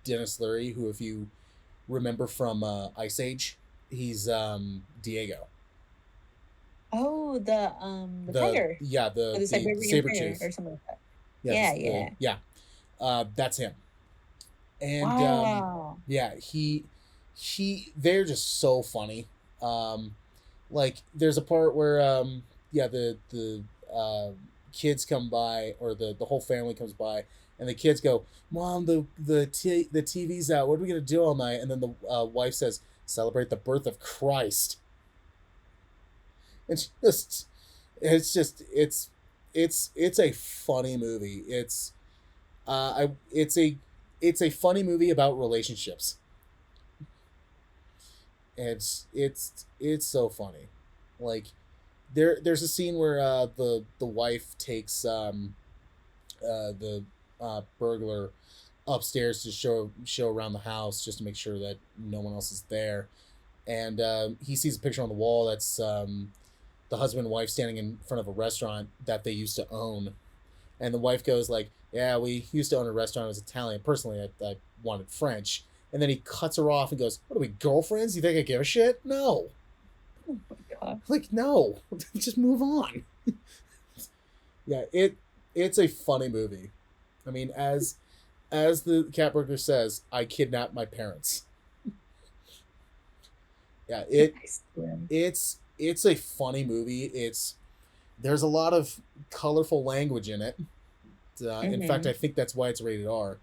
Dennis Leary, who, if you remember from Ice Age, he's Diego. Oh, the The tiger, yeah or the the Siberian saber tiger, tooth. or something like that. Yeah, Yeah, the yeah. yeah that's him. And Wow. yeah, he they're just so funny. Um, like there's a part where yeah the kids come by, or the whole family comes by, and the kids go, "Mom, the TV's out. What are we gonna do all night?" And then the wife says, "Celebrate the birth of Christ." It's just it's just it's a funny movie. It's a funny movie about relationships. It's so funny. Like there's a scene where the wife takes the burglar upstairs to show around the house, just to make sure that no one else is there, and he sees a picture on the wall that's the husband and wife standing in front of a restaurant that they used to own, and the wife goes like, "Yeah, we used to own a restaurant. It was Italian. Personally, I wanted French." And then he cuts her off and goes, "What are we, girlfriends? You think I give a shit? No." Oh my god. Like, no. Just move on. Yeah, it's a funny movie. I mean, as the cat burglar says, I kidnapped my parents. Yeah, I swear. it's a funny movie. There's a lot of colorful language in it. In fact, Mm-hmm. I think that's why it's rated R,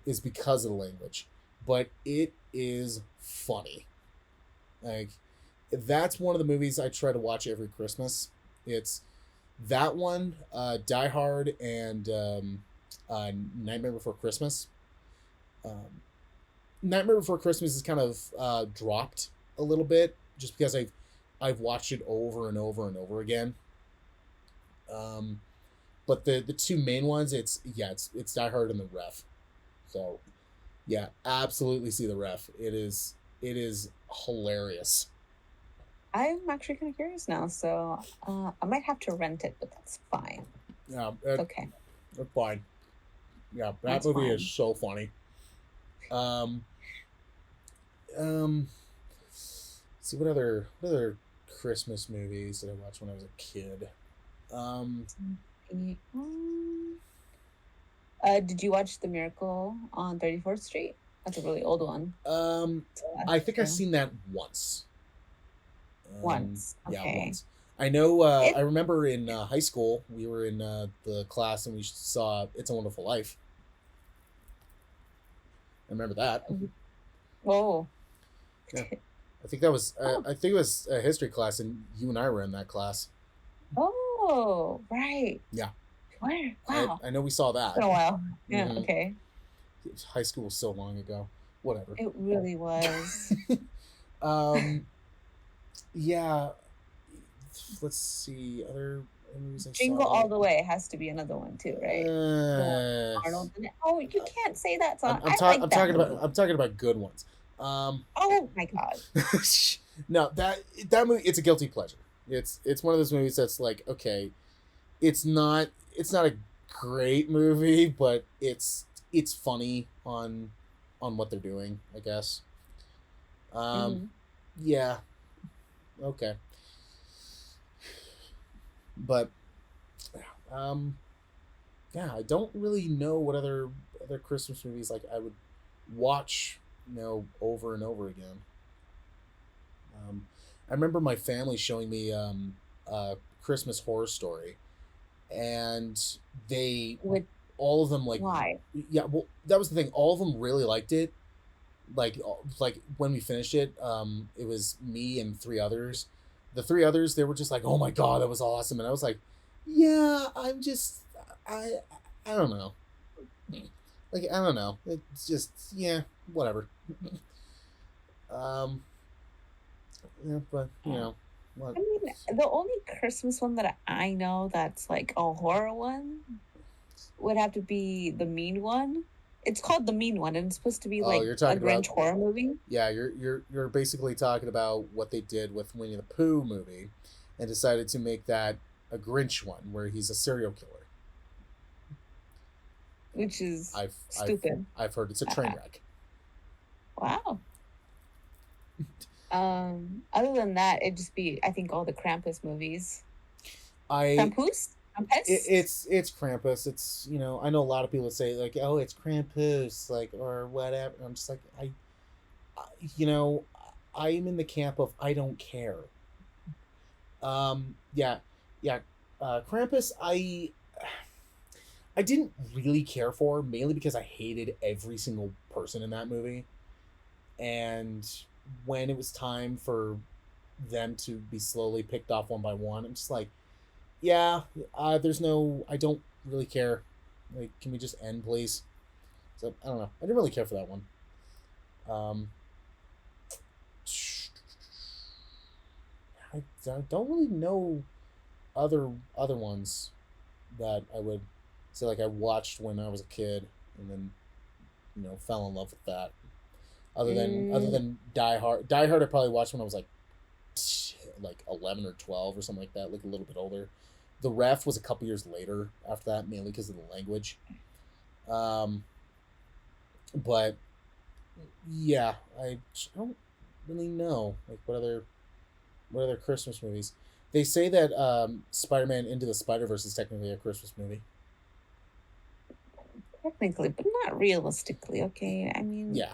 is because of the language. But it is funny. Like, that's one of the movies I try to watch every Christmas. It's that one, Die Hard, and Nightmare Before Christmas. Um, Nightmare Before Christmas is kind of dropped a little bit, just because I've watched it over and over and over again. Um, but the two main ones, it's Die Hard and the Ref. So yeah, absolutely see the Ref. It is hilarious. I'm actually kind of curious now, so I might have to rent it, but that's fine. Yeah, It's okay. it's fine. Yeah, that That's movie is fine. so funny. Um, um, see what other Christmas movies did I watch when I was a kid? Um, Mm. Did you watch The Miracle on 34th Street? That's a really old one. um, So I think I've so seen that once. once. Yeah, Okay. once. I know. It I remember in high school we were in the class and we saw "It's a Wonderful Life." I remember that. oh. Yeah, I think that was. Oh. I think it was a history class, and you and I were in that class. Oh, right. Yeah, Where? I Wow. I know we saw It's that. been a while. Yeah, Mm-hmm. okay. High school was so long ago. Whatever. It really was. um. Yeah. Let's see other movies I Jingle All saw. the Way has to be another one too, right? The Uh, Arnold. Oh, you can't say that song. I'm I ta- like I'm that talking about movie. I'm talking about good ones. Um, Oh my god. no, that movie, it's a guilty pleasure. It's one of those movies that's like, okay, it's not a great movie, but it's funny on what they're doing, I guess. Um, Hmm. yeah, okay, but um, yeah, I don't really know what other Christmas movies like I would watch, over and over again. I remember my family showing me Christmas Horror Story, and they With all of them, like, why? yeah, well, that was the thing. All of them really liked it. Like when we finished it, it was me and three others. The three others, they were just like, oh my god, that was awesome, and I was like, yeah, I I don't know, like I don't know, it's just yeah, whatever. um, yeah, but what? I mean, the only Christmas one that I know that's like a horror one would have to be the Mean One. It's called the Mean One, and it's supposed to be Oh, like you're a talking about Grinch horror movie. yeah, you're basically talking about what they did with Winnie the Pooh movie, and decided to make that a Grinch one where he's a serial killer. Which is I've I've stupid. I've heard it's a train wreck. Wow. Other than that, it'd just be, I think, all the Krampus movies. I Krampus? Krampus? it's Krampus. It's I know a lot of people say like, oh, it's Krampus, like or whatever. I'm just like you know I'm in the camp of I don't care. Yeah, yeah. Krampus, I didn't really care for, mainly because I hated every single person in that movie. And when it was time for them to be slowly picked off one by one, I'm just like, yeah, there's no, I don't really care. Like, can we just end, please? So I don't know. I didn't really care for that one. Um, I don't really know other ones that I would say like I watched when I was a kid and then fell in love with that. Other Mm, than Die Hard. Die Hard I probably watched when I was like 11 or 12 or something like that, like a little bit older. The Ref was a couple years later after that, mainly because of the language. Um, but yeah, I don't really know like what other Christmas movies. They say that Spider-Man Into the Spider-Verse is technically a Christmas movie. technically, but not realistically, okay? I mean, Yeah.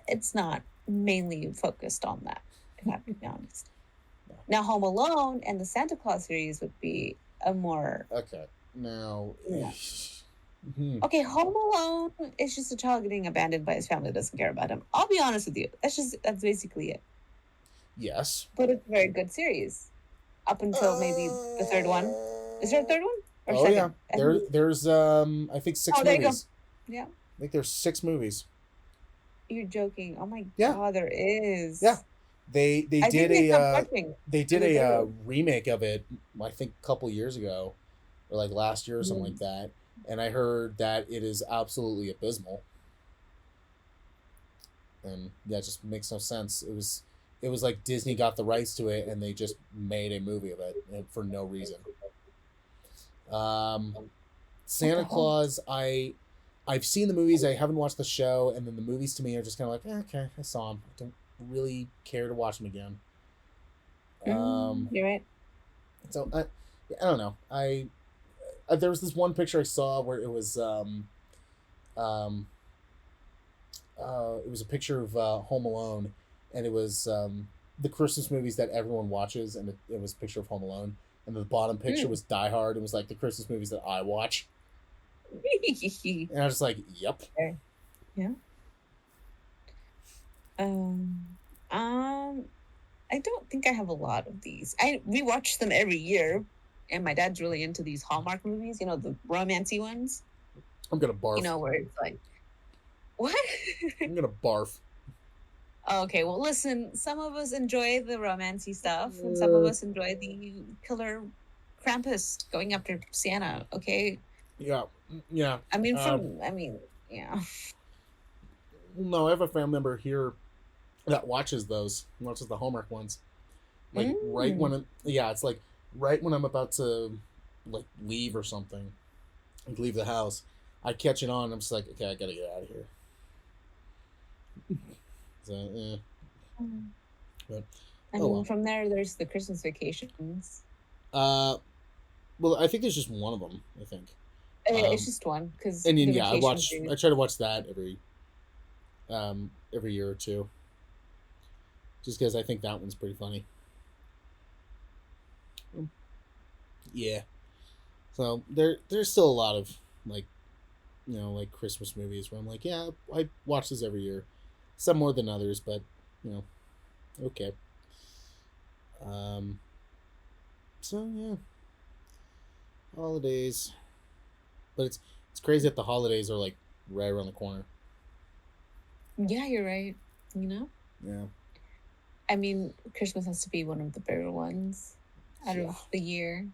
it's not mainly focused on that, if I have to be honest. Yeah. Now, Home Alone and the Santa Claus series would be a more. Okay. Now. Yeah. Hmm. Okay, Home Alone is just a child getting abandoned by his family that doesn't care about him. I'll be honest with you. That's basically it. Yes. But it's a very good series. Up until maybe the third one. Is there a third one? Or Oh yeah. second? There's I think six Oh, there you go. movies. Yeah. I think there's six movies. You're joking. Oh my Yeah. god, there is. Yeah. They I did think they stopped a watching. they did the a third remake of it I think a couple years ago or like last year or something one. like that, and I heard that it is absolutely abysmal. And that just makes no sense. It was like Disney got the rights to it and they just made a movie of it for no reason. Um, What Santa the hell? Claus, I've seen the movies. I haven't watched the show, and then the movies to me are just kind of like, okay, I saw them. I don't really care to watch them again. You're right. So I don't know. There was this one picture I saw where um, it was a picture of Home Alone, and it was the Christmas movies that everyone watches, and it was a picture of Home Alone, and the bottom picture was Die Hard. It was like the Christmas movies that I watch, and I was just like, "Yep." Okay. Yeah. Um, um, I don't think I have a lot of these. We watch them every year, and my dad's really into these Hallmark movies. You know, the romancy ones. I'm gonna barf. You know, where it's like, what? I'm gonna barf. Okay, well, listen. Some of us enjoy the romancy stuff, and some of us enjoy the killer Krampus going after Santa. Okay, Yeah, yeah. I mean, yeah. No, I have a family member here that watches watches the Hallmark ones. Like right Mm. yeah, it's like right when I'm about to like leave or something, like leave the house, I catch it on. And I'm just like, okay, I gotta get out of here. So, but I oh mean, well. from there's the Christmas vacations. Uh, well, I think there's just one of them. I think, It's um, just one because and then the yeah, vacation I series. try to watch that every year or two, just because I think that one's pretty funny. Yeah. So there's still a lot of like like Christmas movies where I'm like, yeah, I watch this every year. Some more than others, but you know, okay. Um, so yeah, holidays, but it's crazy that the holidays are like right around the corner. Yeah, you're right. You know, Yeah, I mean, Christmas has to be one of the bigger ones out yeah, of the year,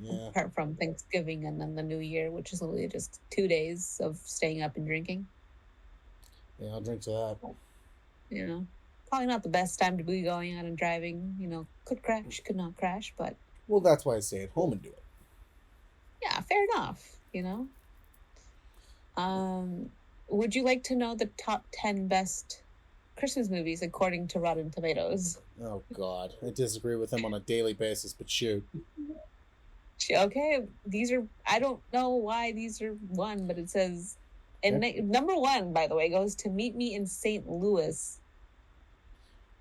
yeah. apart from Thanksgiving and then the New Year, which is only just 2 days of staying up and drinking. Yeah, I'll drink to that. You know, probably not the best time to be going out and driving. You know, could crash, could not crash, but Well, that's why I stay at home and do it. yeah, fair enough. You know, um, would you like to know the top 10 best Christmas movies according to Rotten Tomatoes? Oh God, I disagree with him on a daily basis, but shoot. Okay, these are, I don't know why these are one, but it says, and Okay. number one, by the way, goes to Meet Me in St. Louis.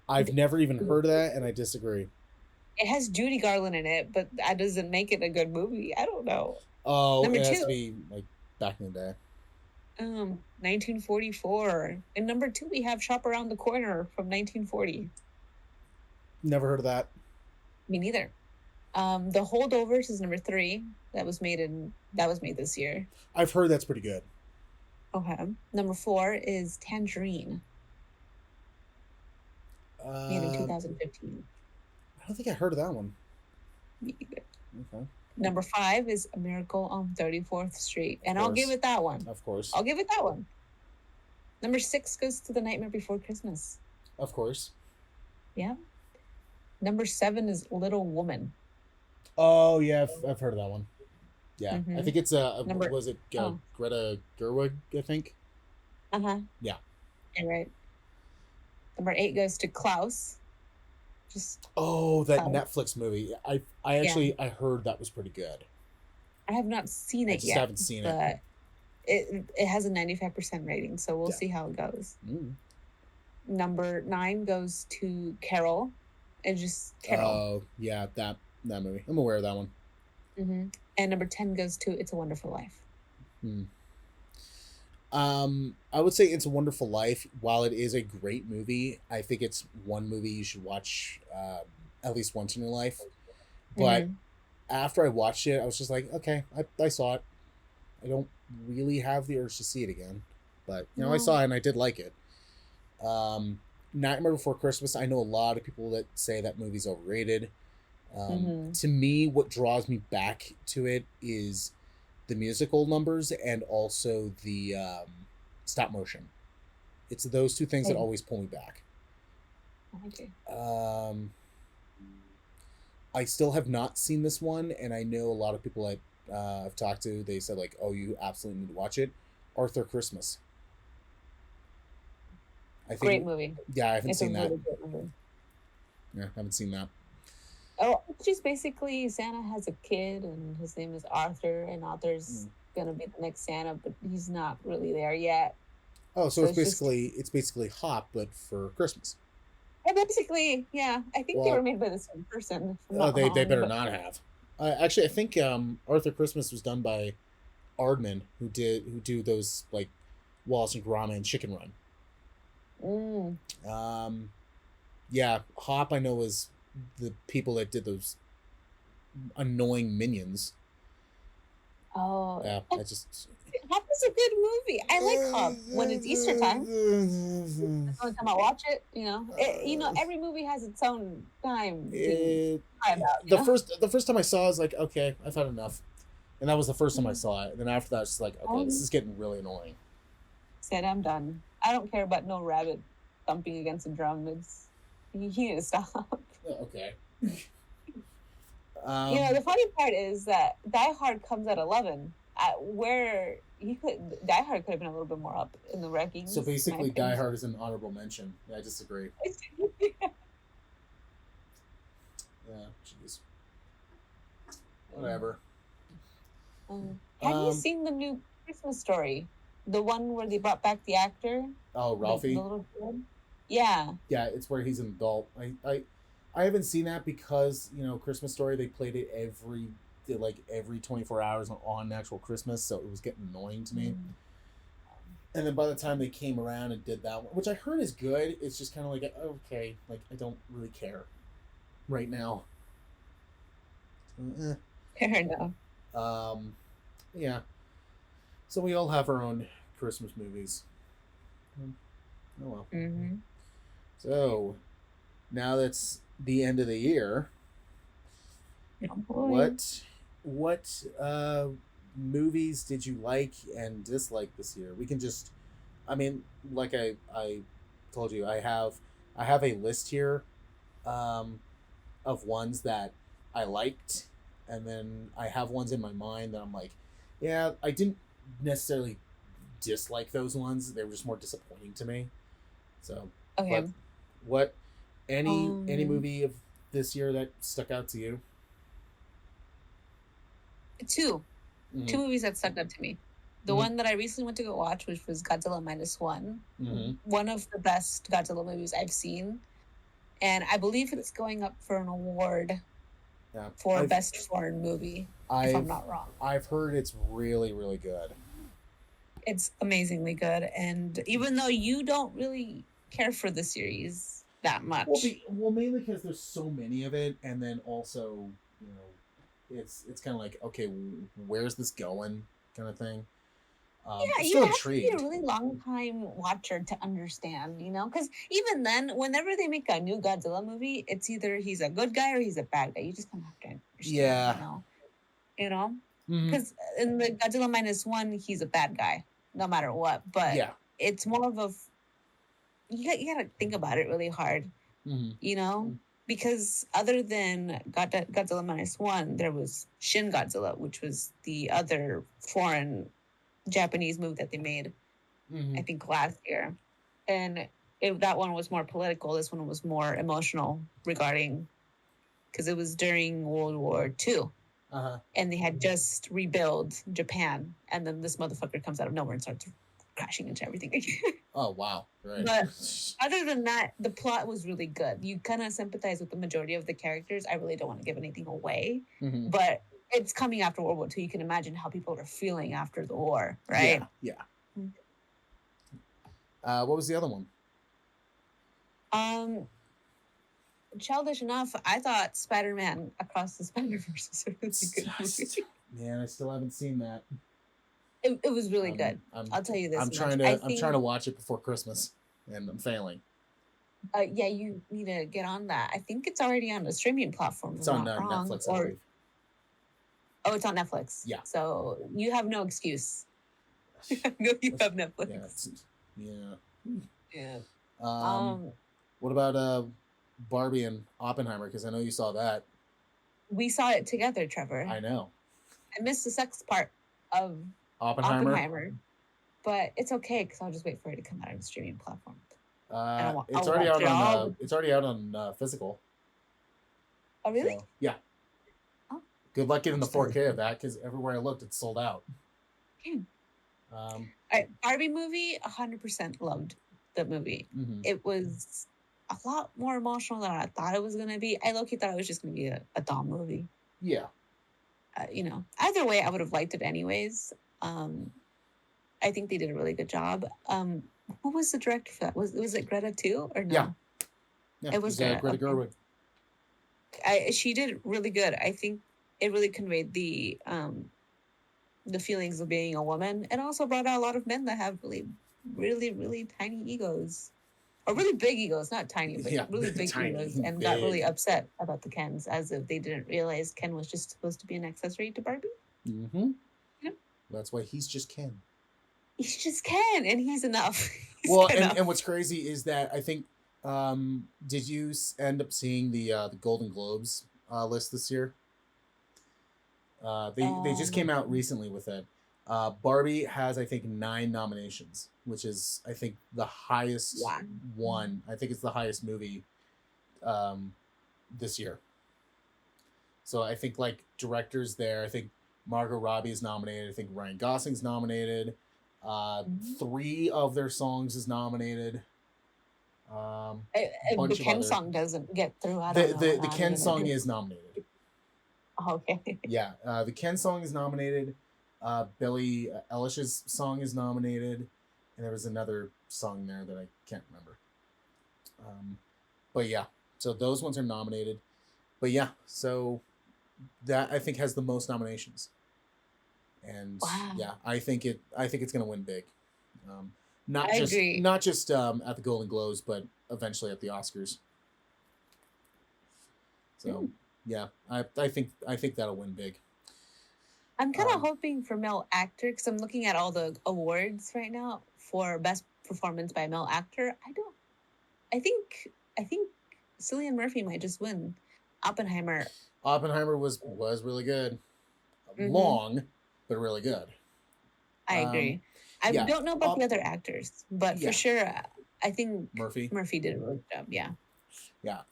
I've never even heard of that, and I disagree. It has Judy Garland in it, but that doesn't make it a good movie. I don't know. Oh, Number it has two, to be like back in the day. 1944. And number two, we have Shop Around the Corner from 1940. Never heard of that. Me neither. The Holdovers is number three. That was made this year. I've heard that's pretty good. Okay. Number four is Tangerine, made in Um, 2015. I don't think I heard of that one. Me either. Okay, Number five is A Miracle on 34th Street. And I'll give course. it that one. Of course, I'll give it that one. Number six goes to The Nightmare Before Christmas. of course. Yeah. Number seven is Little Woman. Oh yeah, I've heard of that one. Yeah, I Mm-hmm. think it's Number, was it oh, Greta Gerwig? I think. uh-huh. Yeah. You're right. Number eight goes to Klaus. Just Oh, that Klaus. Netflix movie. I Yeah. actually I heard that was pretty good. I have not seen I it just yet, haven't seen it. but it has a 95% rating, so we'll Yeah. see how it goes. Mm. Number nine goes to Carol. It's just Carol. Oh yeah, that movie. I'm aware of that one. Mm-hmm. And number 10 goes to It's a Wonderful Life. Hmm. I would say It's a Wonderful Life. While it is a great movie, I think it's one movie you should watch at least once in your life. But Mm-hmm. after I watched it, I was just like, okay, I saw it. I don't really have the urge to see it again. But I No. saw it and I did like it. Nightmare Before Christmas. I know a lot of people that say that movie's overrated. Mm-hmm. To me, what draws me back to it is the musical numbers and also the stop motion. It's those two things that always pull me back. Okay. I still have not seen this one, and I know a lot of people I've talked to. They said like, "Oh, you absolutely need to watch it." Arthur Christmas. I Great think. movie. Yeah, I haven't It's a seen that. really good movie. Yeah, I haven't seen that. Oh, it's just basically Santa has a kid and his name is Arthur, and Arthur's gonna be the next Santa, but he's not really there yet. Oh, so So it's it's just basically Hop, but for Christmas. basically, yeah. I think they were Well, made by the same person, if I'm oh, not they wrong. better But not have. Actually, I think Arthur Christmas was done by Aardman, who do those like Wallace and Gromit and Chicken Run. mm, Yeah, Hop I know was the people that did those annoying minions. oh, Yeah, I just Hop is a good movie. I like Hop when it's Easter time. That's the only time I watch it. Every movie has its own time to cry about. The first time I saw it, I was like, okay, I've had enough. And that was the first time I saw it. And then after that, it's just like, okay, this is getting really annoying. Said I'm done. I don't care about no rabbit thumping against a drum. You need to stop. Okay. The funny part is that Die Hard comes at 11. Where Die Hard could have been a little bit more up in the rankings. So basically, Die Hard is an honorable mention. Yeah, I disagree. Yeah, jeez. Whatever. Have you seen the new Christmas Story? The one where they brought back the actor? Oh, Ralphie? The little kid? Yeah. Yeah, it's where he's an adult. I haven't seen that because, Christmas Story, they played it every 24 hours on actual Christmas, so it was getting annoying to me. And then by the time they came around and did that one, which I heard is good, it's just kind of like, okay, like, I don't really care. right now. Eh. Fair enough. Um, yeah. So we all have our own Christmas movies. Oh well. Mm-hmm. So now that's the end of the year. Oh boy. What movies did you like and dislike this year? We can just, I mean, like I told you, I have a list here, um, of ones that I liked, and then I have ones in my mind that I'm like, yeah, I didn't necessarily dislike those ones. They were just more disappointing to me. So, but Okay. what any Um, movie of this year that stuck out to you? two. Mm-hmm. Two movies that stuck out to me. The Mm-hmm. one that I recently went to go watch, which was Godzilla minus one, Mm-hmm. one of the best Godzilla movies I've seen, and I believe it's going up for an award Yeah, for best foreign movie, if I'm I've not wrong. I've heard it's really really good. It's amazingly good, and even though you don't really care for the series that much, Mainly because there's so many of it, and then also you know, it's kind of like okay, where's this going, kind of thing. yeah, I'm you still have to be a intrigued. really long time watcher to understand, because even then, whenever they make a new Godzilla movie, it's either he's a good guy or he's a bad guy. You just kind of have to understand, Yeah. you know, Mm-hmm. because in the Godzilla minus one, he's a bad guy no matter what. But Yeah. it's more of a you got to think about it really hard, Mm-hmm. you know. Because other than Godzilla minus one, there was Shin Godzilla, which was the other foreign Japanese movie that they made, Mm-hmm. I think last year. And that one was more political. This one was more emotional regarding, because it was during World War II. Uh-huh. And they had just rebuilt Japan. And then this motherfucker comes out of nowhere and starts crashing into everything. Oh wow. Right. But other than that, the plot was really good. You kind of sympathize with the majority of the characters. I really don't want to give anything away, Mm-hmm. but it's coming after World War II. You can imagine how people are feeling after the war, Yeah. right? Yeah. What was the other one? Um, childish enough, I thought Spider-Man Across the Spider-Verse was a really good movie. Man, I still haven't seen that. It was really Um, good. I'm I'll tell you this I'm much. trying I to I'm trying think, to watch it before Christmas, and I'm failing. yeah, you need to get on that. I think it's already on a streaming platform, if It's I'm on not wrong. Netflix, I Or, believe. oh, it's on Netflix. Yeah. So you have no excuse. No, you have Yeah. Netflix. Yeah. Yeah. Um, Um, what about Barbie and Oppenheimer? Because I know you saw that. we saw it together, Trevor. I know. I missed the sex part of Oppenheimer. Oppenheimer, but it's okay because I'll just wait for it to come out on a streaming platform, and It's I'll already watch out it all. on. It's already out on physical. Oh, really? So yeah. Oh, Good luck getting the that's really 4K of that because everywhere I looked, it's sold out. cool. Um, Barbie movie, 100% loved the movie. mm-hmm. It was a lot more emotional than I thought it was gonna be. I low-key thought it was just gonna be a doll movie. Yeah. Either way, I would have liked it anyways. Um, I think they did a really good job. Who was the director for that? Was it Greta too or no? Yeah. Yeah. It was Greta. Greta Okay. Gerwig. She did really good. I think it really conveyed the feelings of being a woman, and also brought out a lot of men that have really, really, really tiny egos, or really big egos, not tiny, but Yeah, really big tiny, egos, and got really upset about the Kens, as if they didn't realize Ken was just supposed to be an accessory to Barbie. Mm-hmm. Yeah. That's why he's just Ken. He's just Ken, and he's enough. And what's crazy is that I think, did you end up seeing the Golden Globes list this year? They just came out recently with it. Barbie has I think 9 nominations, which is I think the highest one. I think it's the highest movie this year. So I think like directors there. I think Margot Robbie is nominated. I think Ryan Gosling's nominated. 3 of their songs is nominated. The Ken song doesn't get through. The Ken song is nominated. Okay. Yeah, the Ken song is nominated. Billie Eilish's song is nominated, and there was another song there that I can't remember. But yeah, so those ones are nominated. But yeah, so that I think has the most nominations, and Wow. yeah, I think it's gonna win big. Um, I agree. not just at the Golden Globes, but eventually at the Oscars. So Hmm. yeah, I think that'll win big. I'm kind of Um, hoping for male actor because I'm looking at all the awards right now for best performance by male actor. I think I think Cillian Murphy might just win. Oppenheimer. Oppenheimer was really good, Mm-hmm. long, but really good. I Um, agree. I yeah, don't know about the other actors, but for yeah, sure, I think Murphy. Murphy did a really good job. Yeah. Yeah,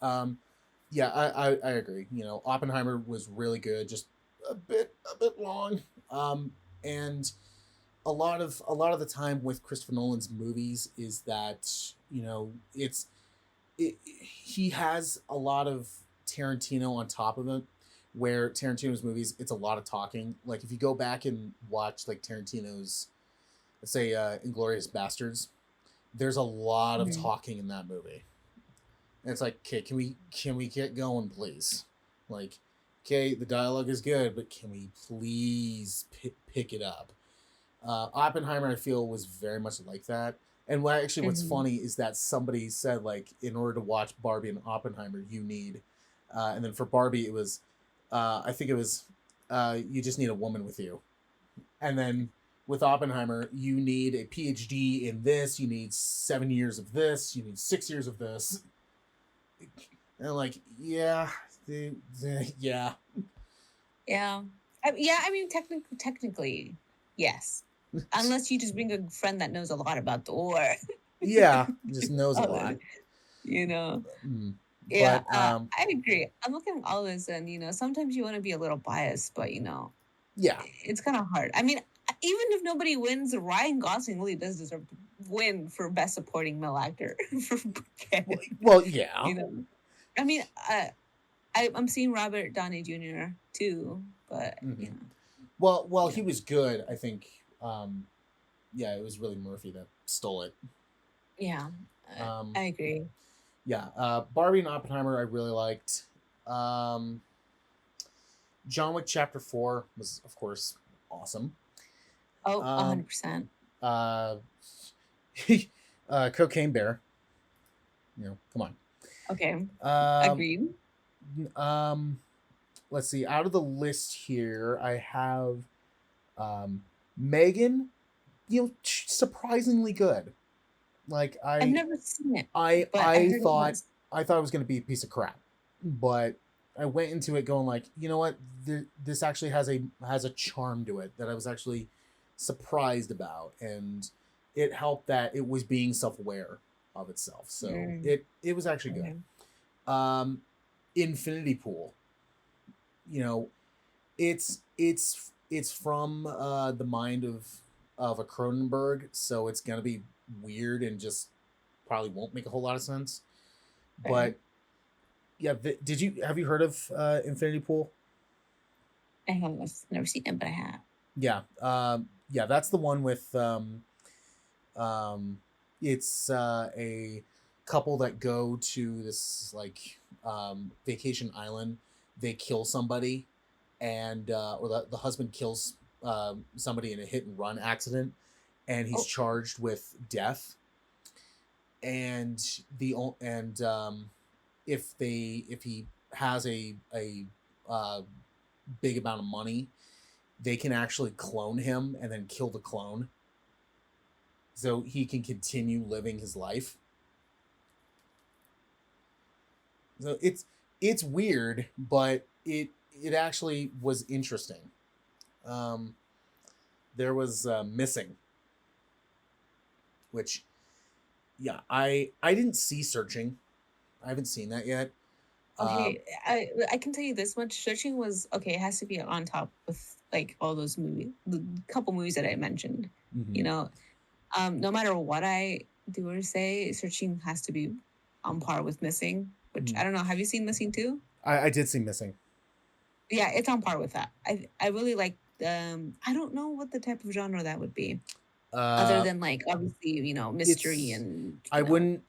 yeah, I agree. You know, Oppenheimer was really good, just a bit long. And a lot of the time with Christopher Nolan's movies is that you know he has a lot of Tarantino on top of it. Where Tarantino's movies, it's a lot of talking. Like if you go back and watch like Tarantino's, let's say, Inglorious Bastards, there's a lot of Mhm. talking in that movie. And it's like, okay, can we get going, please? Like, okay, the dialogue is good, but can we please pick it up? Oppenheimer, I feel, was very much like that. And what's Mhm. funny is that somebody said like, in order to watch Barbie and Oppenheimer, you need, and then for Barbie, it was, I think it was, you just need a woman with you, and then with Oppenheimer, you need a PhD in this, you need 7 years of this, you need 6 years of this, and I'm like, yeah, yeah, Yeah. Yeah. I mean, technically, yes. Unless you just bring a friend that knows a lot about the war. yeah, just knows a Oh, lot. you know. Mm. Yeah. But I agree. I'm looking at all this, and sometimes you want to be a little biased, but yeah, it's kind of hard. I mean, even if nobody wins, Ryan Gosling really does deserve to win for best supporting male actor for Ken. well, yeah, You know, I mean, I'm seeing Robert Downey Jr. too, but hmm well, you he know, was good. I think, yeah, it was really Murphy that stole it. yeah, Um, I agree. yeah, Barbie and Oppenheimer, I really liked. Um, John Wick Chapter 4 was, of course, awesome. Oh, Um, 100%. uh, Cocaine Bear, come Okay, on. agreed. Um, let's see. Out of the list here, I have um, Megan. Surprisingly good. Like I've never seen it, but I I heard it thought was. it was going to be a piece of crap, but I went into it going like, you know what, this actually has a charm to it that I was actually surprised about, and it helped that it was being self aware of itself, so Mm, it was actually good. okay. Um, Infinity Pool, you know, it's from the mind of a Cronenberg, so it's gonna be weird and just probably won't make a whole lot of sense. Okay. But yeah, did you have you heard of Infinity Pool? I have never seen it, but I have. Yeah, yeah, that's the one with um, it's a couple that go to this like vacation island. They kill somebody, and or the husband kills somebody in a hit and run accident, and he's Oh, charged with death. And if he has a uh, big amount of money, they can actually clone him and then kill the clone, so he can continue living his life. So it's weird, but it actually was interesting. Um, there was Missing, which yeah, I didn't see Searching. I haven't seen that yet. Um, okay. I can tell you this much. Searching was okay. It has to be on top with like all those movies, the couple movies that I mentioned. You mhm. know, no matter what I do or say, Searching has to be on par with Missing. Which I Mhm. don't know. Have you seen Missing too? I did see Missing. Yeah, it's on par with that. I really like. I don't know what the type of genre that would be, other Uh, than like obviously mystery it's and I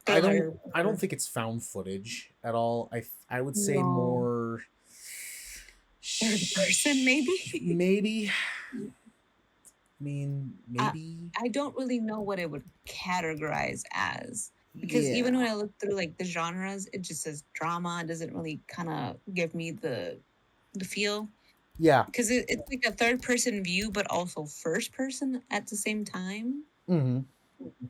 thriller. don't think it's found footage at all. I would say No. more. third person, maybe. Maybe. I mean, I, maybe. I don't really know what it would categorize as, because even when I look through like the genres, it just says drama. It doesn't really kind of give me the feel, Yeah. because it's like a third person view, but also first person at the same time. Mm-hmm.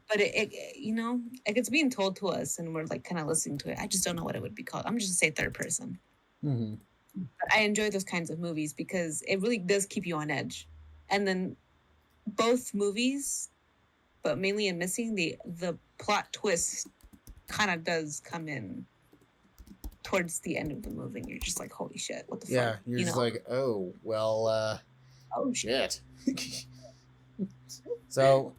But like it's being told to us, and we're like kind of listening to it. I just don't know what it would be called. I'm just gonna say third person. Mm-hmm. But I enjoy those kinds of movies because it really does keep you on edge. And then both movies, but mainly in Missing, the plot twist kind of does come in towards the end of the movie, and you're just like, holy shit, what the Yeah, fuck? you're just like, oh, well, oh shit. So,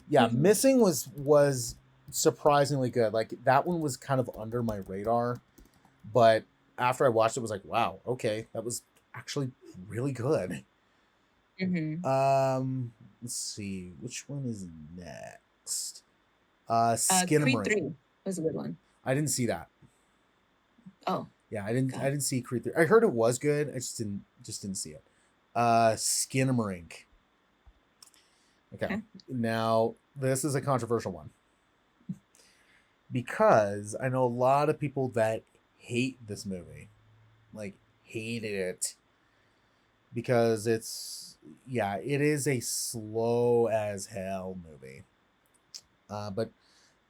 yeah, Missing was surprisingly good. Like, that one was kind of under my radar, but after I watched it, was like, wow, okay, that was actually really good. Mm-hmm. Let's see, which one is next? Creed Skinamarink. 3 was a good one. I didn't see that. Oh. Yeah, I didn't see Creed 3. I heard it was good. I just didn't see it. Skinamarink. Okay. Now, this is a controversial one. Because I know a lot of people that hate this movie. Like, hated it. Because it is a slow as hell movie. But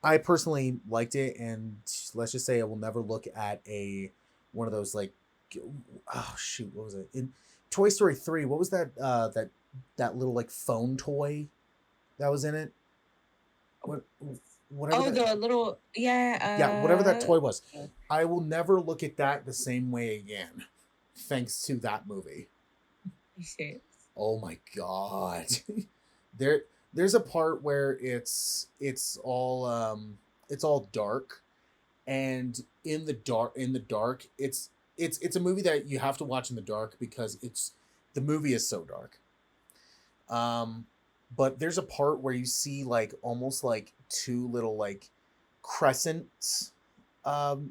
I personally liked it, and let's just say I will never look at one of those, like, oh shoot, what was it? In Toy Story 3, what was that that little, like, phone toy that was in it? Whatever the little, whatever that toy was. I will never look at that the same way again, thanks to that movie. Oh my god. There's a part where it's all dark, and in the dark it's a movie that you have to watch in the dark because the movie is so dark. But there's a part where you see, like, almost like two little, like, crescents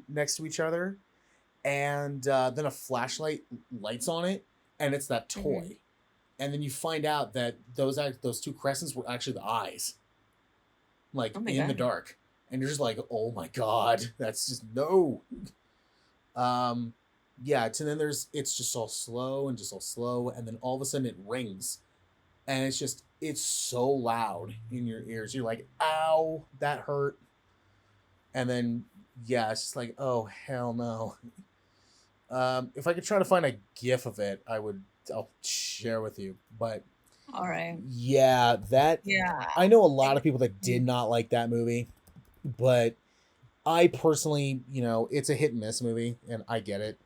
next to each other, and then a flashlight lights on it, and it's that toy. Mm-hmm. And then you find out that those two crescents were actually the eyes, like, in the dark, and you're just like, oh my god, that's just no. Yeah. So then it's just all slow, and then all of a sudden it rings, and it's so loud in your ears. You're like, ow, that hurt. And then, yeah, it's just like, oh, hell no. If I could try to find a GIF of it, I'll share with you. But all right. Yeah, I know a lot of people that did not like that movie, but I personally, it's a hit and miss movie, and I get it.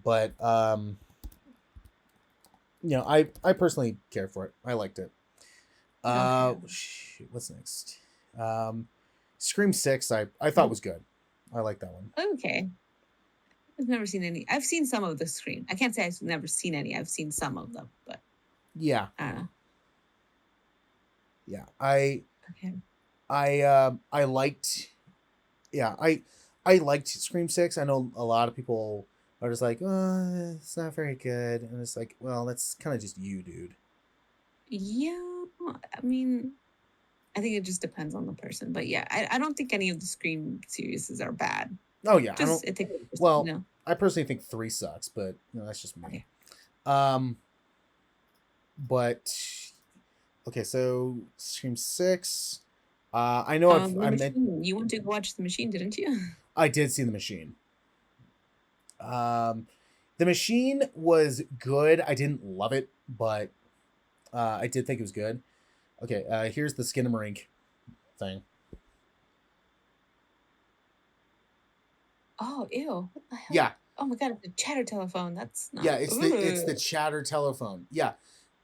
But I personally care for it. I liked it. Shoot, what's next? Scream 6, I thought was good. I like that one. Okay. I've never seen any. I've seen some of the Scream. I can't say I've never seen any. I've seen some of them, but yeah. I don't know. Yeah. I liked I liked Scream 6. I know a lot of people are just like, oh, it's not very good. And it's like, well, that's kind of just you, dude. Yeah. I mean, I think it just depends on the person. But yeah, I don't think any of the Scream series are bad. Oh, yeah. I personally think 3 sucks, but that's just me. Okay. But, okay, so Scream 6. I know you went to watch The Machine, didn't you? I did see The Machine. The Machine was good. I didn't love it, but I did think it was good. Okay, here's the Skinamarink thing. Oh, ew. What the hell? Yeah. Oh my god, it's a chatter telephone. That's not... Yeah, it's the chatter telephone. Yeah.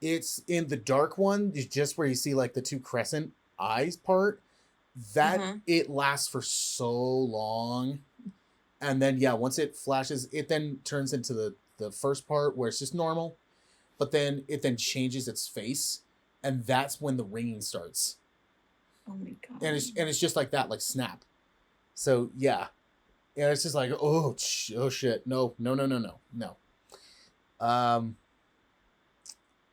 It's in the dark one, just where you see, like, the two crescent eyes part. That it lasts for so long. And then, yeah, once it flashes, it then turns into the first part where it's just normal. But then it then changes its face, and that's when the ringing starts. Oh my god. And it's just like that, like snap. So, yeah. And it's just like, oh shit, no. Um,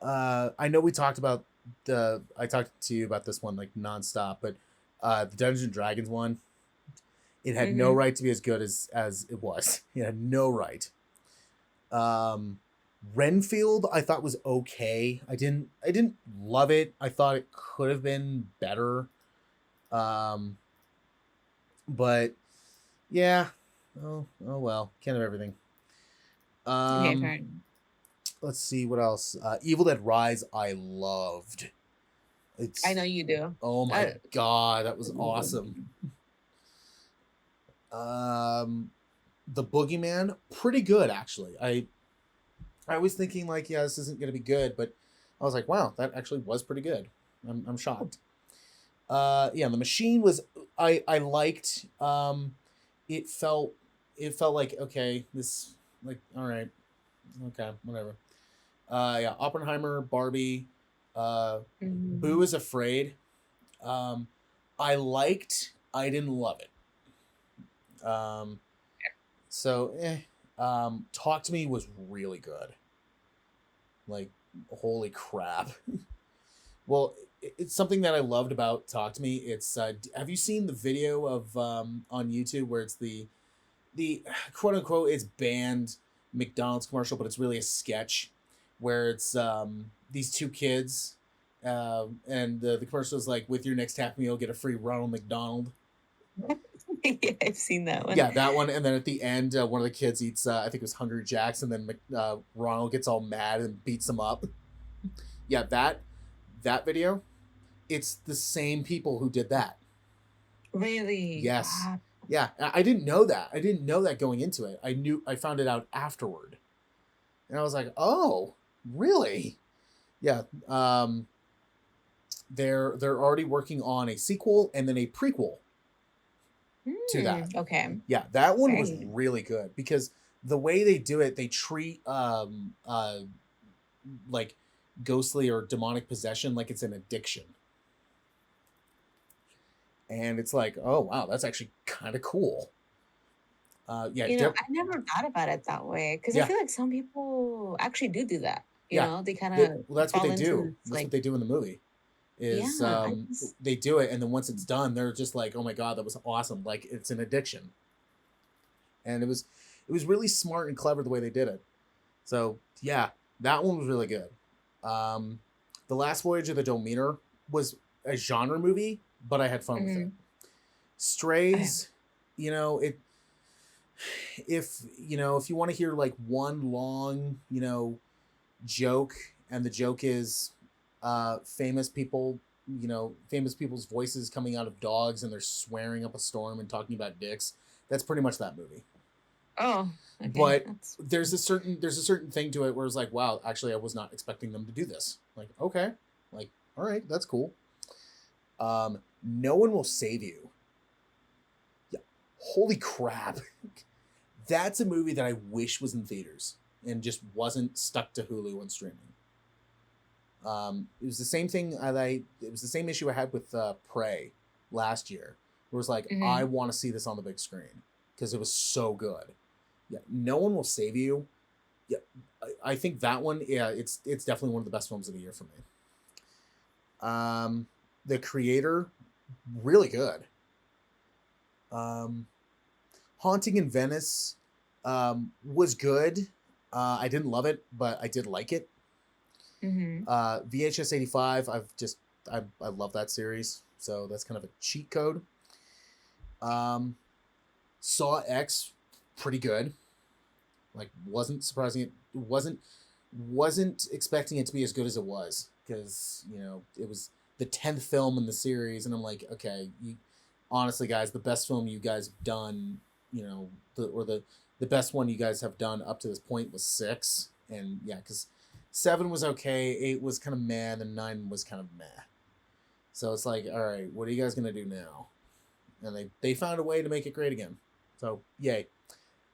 I know we talked about I talked to you about this one like nonstop, but the Dungeons and Dragons one, it had no Mm-hmm. right to be as good as it was. It had no right. Um, Renfield, I thought was okay. I didn't love it. I thought it could have been better. Um, but yeah. Oh well. Can't have everything. Okay, Um, fair enough. let's see what else. Evil Dead Rise, I loved. I It's know you do. oh my Uh, god, that was awesome. The Boogeyman, pretty good actually. I was thinking like, yeah, this isn't gonna be good, but I was like, wow, that actually was pretty good. I'm shocked. Yeah, the machine was I liked. It felt like okay, this like all right, okay, whatever. Yeah, Oppenheimer, Barbie, uh, mhm. Boo is Afraid. Um, I liked. I didn't love it. Um, so Talk to Me was really good. Like, holy crap. Well, it's something that I loved about Talk to Me. It's have you seen the video of on YouTube where it's the quote unquote it's banned McDonald's commercial, but it's really a sketch where it's these two kids and the commercial is like, with your next Happy Meal, get a free Ronald McDonald. Yeah, I've seen that one. Yeah, that one. And then at the end, one of the kids eats, I think it was Hungry Jack's, and then Ronald gets all mad and beats him up. Yeah, that video. It's the same people who did that. Really? Yes. Wow. Yeah, I didn't know that. I didn't know that going into it. I found it out afterward, and I was like, oh, really? Yeah. They're already working on a sequel and then a prequel to that. Okay. Yeah, that one was Right. really good because the way they do it, they treat like ghostly or demonic possession like it's an addiction. And it's like, oh wow, that's actually kind of cool. Yeah, I never thought about it that way because I yeah, feel like some people actually do that. yeah. They kind Well, of that's what fall they into do. this, That's what like, they do in the movie. Is yeah, I just, they do it, and then once it's done, they're just like, oh my god, that was awesome. Like it's an addiction, and it was really smart and clever the way they did it. So yeah, that one was really good. Um, the Last Voyage of the Demeter was a genre movie, but I had fun with it. mhm. Okay. Strays, it if you want to hear like one long joke, and the joke is famous people's voices coming out of dogs, and they're swearing up a storm and talking about dicks. That's pretty much that movie. Oh, okay. But That's there's a certain thing to it where it's like, wow, actually I was not expecting them to do this. Like, okay, like, all right, that's cool. No One Will Save You. Yeah, holy crap. That's a movie that I wish was in theaters and just wasn't stuck to Hulu and streaming. It was the same thing. It was the same issue I had with Prey last year. Where it was like, I mhm. want to see this on the big screen because it was so good. Yeah, No One Will Save You. Yeah, I think that one. Yeah, it's definitely one of the best films of the year for me. The Creator, really good. Um, Haunting in Venice, was good. I didn't love it, but I did like it. Mhm. VHS 85, I love that series, so that's kind of a cheat code. Um, Saw X, pretty good. Like, wasn't surprising it wasn't expecting it to be as good as it was, because it was the 10th film in the series, and I'm like, okay, honestly guys, the best film you guys have done, the best one you guys have done up to this point was 6, and yeah, because 7 was okay, 8 was kind of meh, and 9 was kind of meh. So it's like, all right, what are you guys gonna do now? And they found a way to make it great again. So yay!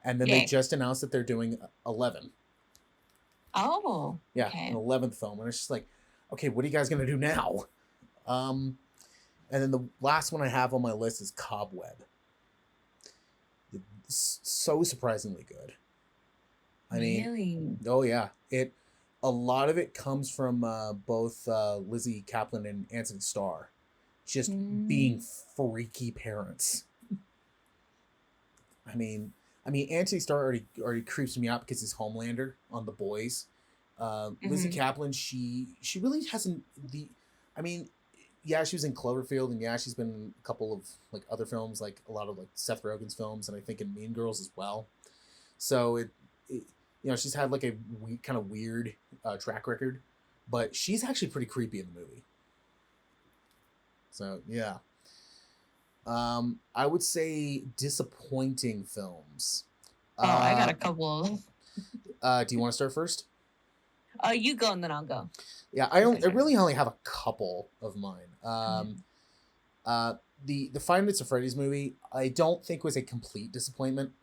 And then they Yay. just announced that they're doing 11. Oh, Yeah, an okay. 11th film, and it's just like, okay, what are you guys gonna do now? Um, and then the last one I have on my list is Cobweb. It's so surprisingly good. I mean, Really? oh yeah, a lot of it comes from both Lizzie Kaplan and Anthony Starr, just being Mm-hmm. freaky parents. I mean, Anthony Starr already creeps me out because he's Homelander on The Boys. Lizzie Kaplan, she really hasn't the. I mean, yeah, she was in Cloverfield, and yeah, she's been in a couple of like other films, like a lot of like Seth Rogen's films, and I think in Mean Girls as well. So it she's had like a kind of weird track record, but she's actually pretty creepy in the movie. So yeah, I would say disappointing films. Oh, I got Uh, a couple. do you want to start first? Oh, you go and then I'll go. Yeah, Since I I started. really only have a couple of mine. Mhm. Uh, the Five Nights at Freddy's movie, I don't think was a complete disappointment.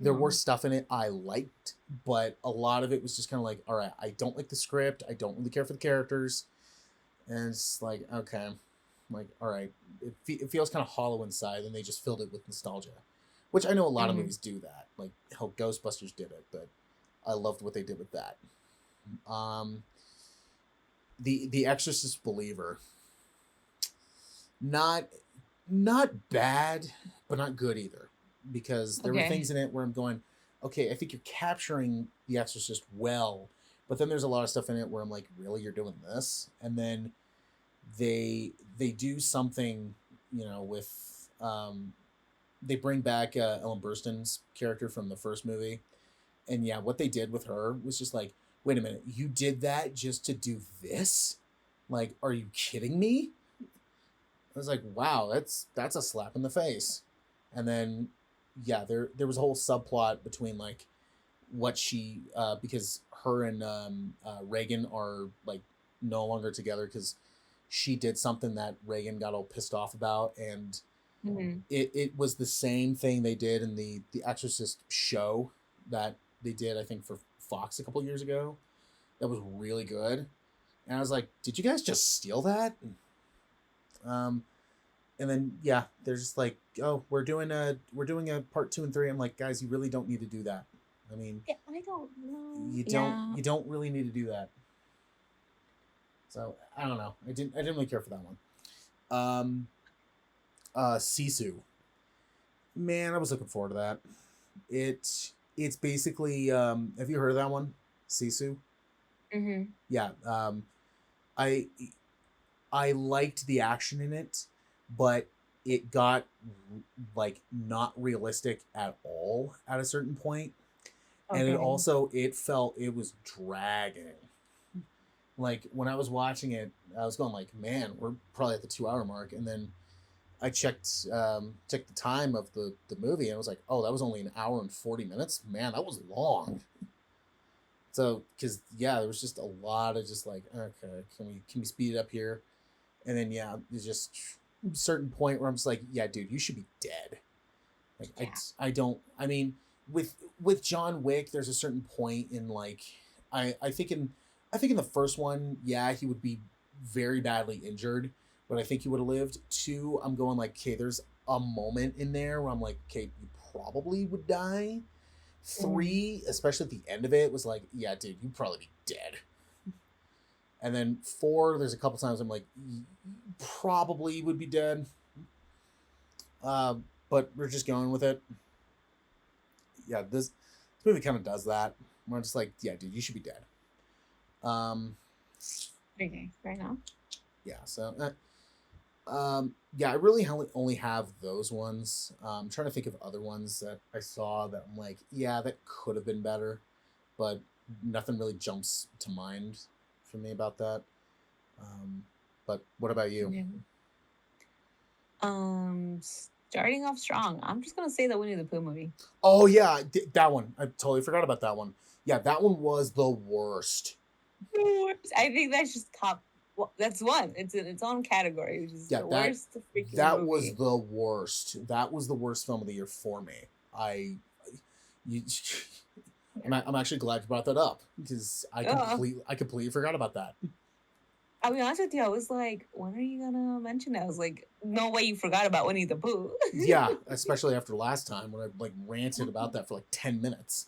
There were No. stuff in it I liked, but a lot of it was just kind of like, all right, I don't like the script. I don't really care for the characters, and it's like, okay, I'm like, all right, it feels kind of hollow inside, and they just filled it with nostalgia, which I know a lot of Mm-hmm. movies do that, like how Ghostbusters did it, but I loved what they did with that. Um, the Exorcist Believer, not not bad, but not good either, because there were Okay. things in it where I'm going, okay, I think you're capturing the Exorcist well, but then there's a lot of stuff in it where I'm like, really, you're doing this, and then they do something, with they bring back Ellen Burstyn's character from the first movie, and yeah, what they did with her was just like, wait a minute, you did that just to do this? Like, are you kidding me? I was like, wow, that's a slap in the face. And then yeah, there was a whole subplot between like what she because her and Reagan are like no longer together because she did something that Reagan got all pissed off about, and Mm-hmm. it was the same thing they did in the Exorcist show that they did, I think, for Fox a couple years ago. That was really good, and I was like, did you guys just steal that? Um, and then yeah, they're just like, oh, we're doing a part two and three. I'm like, guys, you really don't need to do that. I mean, Yeah, I don't know. you don't Yeah. you don't really need to do that. So I don't know. I didn't really care for that one. Um, Sisu, man, I was looking forward to that. It's basically have you heard of that one, Sisu? Mm-hmm. Yeah. I I liked the action in it, but it got like not realistic at all at a certain point, and Okay. it felt it was dragging. Like when I was watching it, I was going like, man, we're probably at the 2 hour mark, and then I checked the time of the movie, and I was like, oh, that was only an hour and 40 minutes. Man, that was long. So because yeah, there was just a lot of just like, okay, can we speed it up here? And then yeah, there's just a certain point where I'm just like, yeah, dude, you should be dead. Like Yeah. I don't. I mean, with John Wick, there's a certain point in like I think in the first one, yeah, he would be very badly injured, but I think he would have lived. Two, I'm going like, okay, there's a moment in there where I'm like, okay, you probably would die. Mm-hmm. Three, especially at the end of it, was like, yeah, dude, you'd probably be dead. And then four, there's a couple times I'm like, probably would be dead. Uh, but we're just going with it. Yeah, this movie kind of does that. We're just like, yeah, dude, you should be dead. Um, Okay. Fair enough. yeah, so yeah, I really only have those ones. I'm trying to think of other ones that I saw that I'm like, yeah, that could have been better, but nothing really jumps to mind for me about that. Um, but what about you? Yeah. Starting off strong. I'm just gonna say the Winnie the Pooh movie. Oh yeah, that one. I totally forgot about that one. Yeah, that one was the worst. Worst. I think that's just top. Well, that's one. It's in its own category, which is Yeah, the worst freaking that was movie. the worst. That was the worst film of the year for me. I you I'm actually glad you brought that up because Oh, I completely forgot about that. I'll be honest with you. I was like, when are you gonna mention it? I was like, no way you forgot about Winnie the Pooh. Yeah, especially after last time when I like ranted about that for like 10 minutes.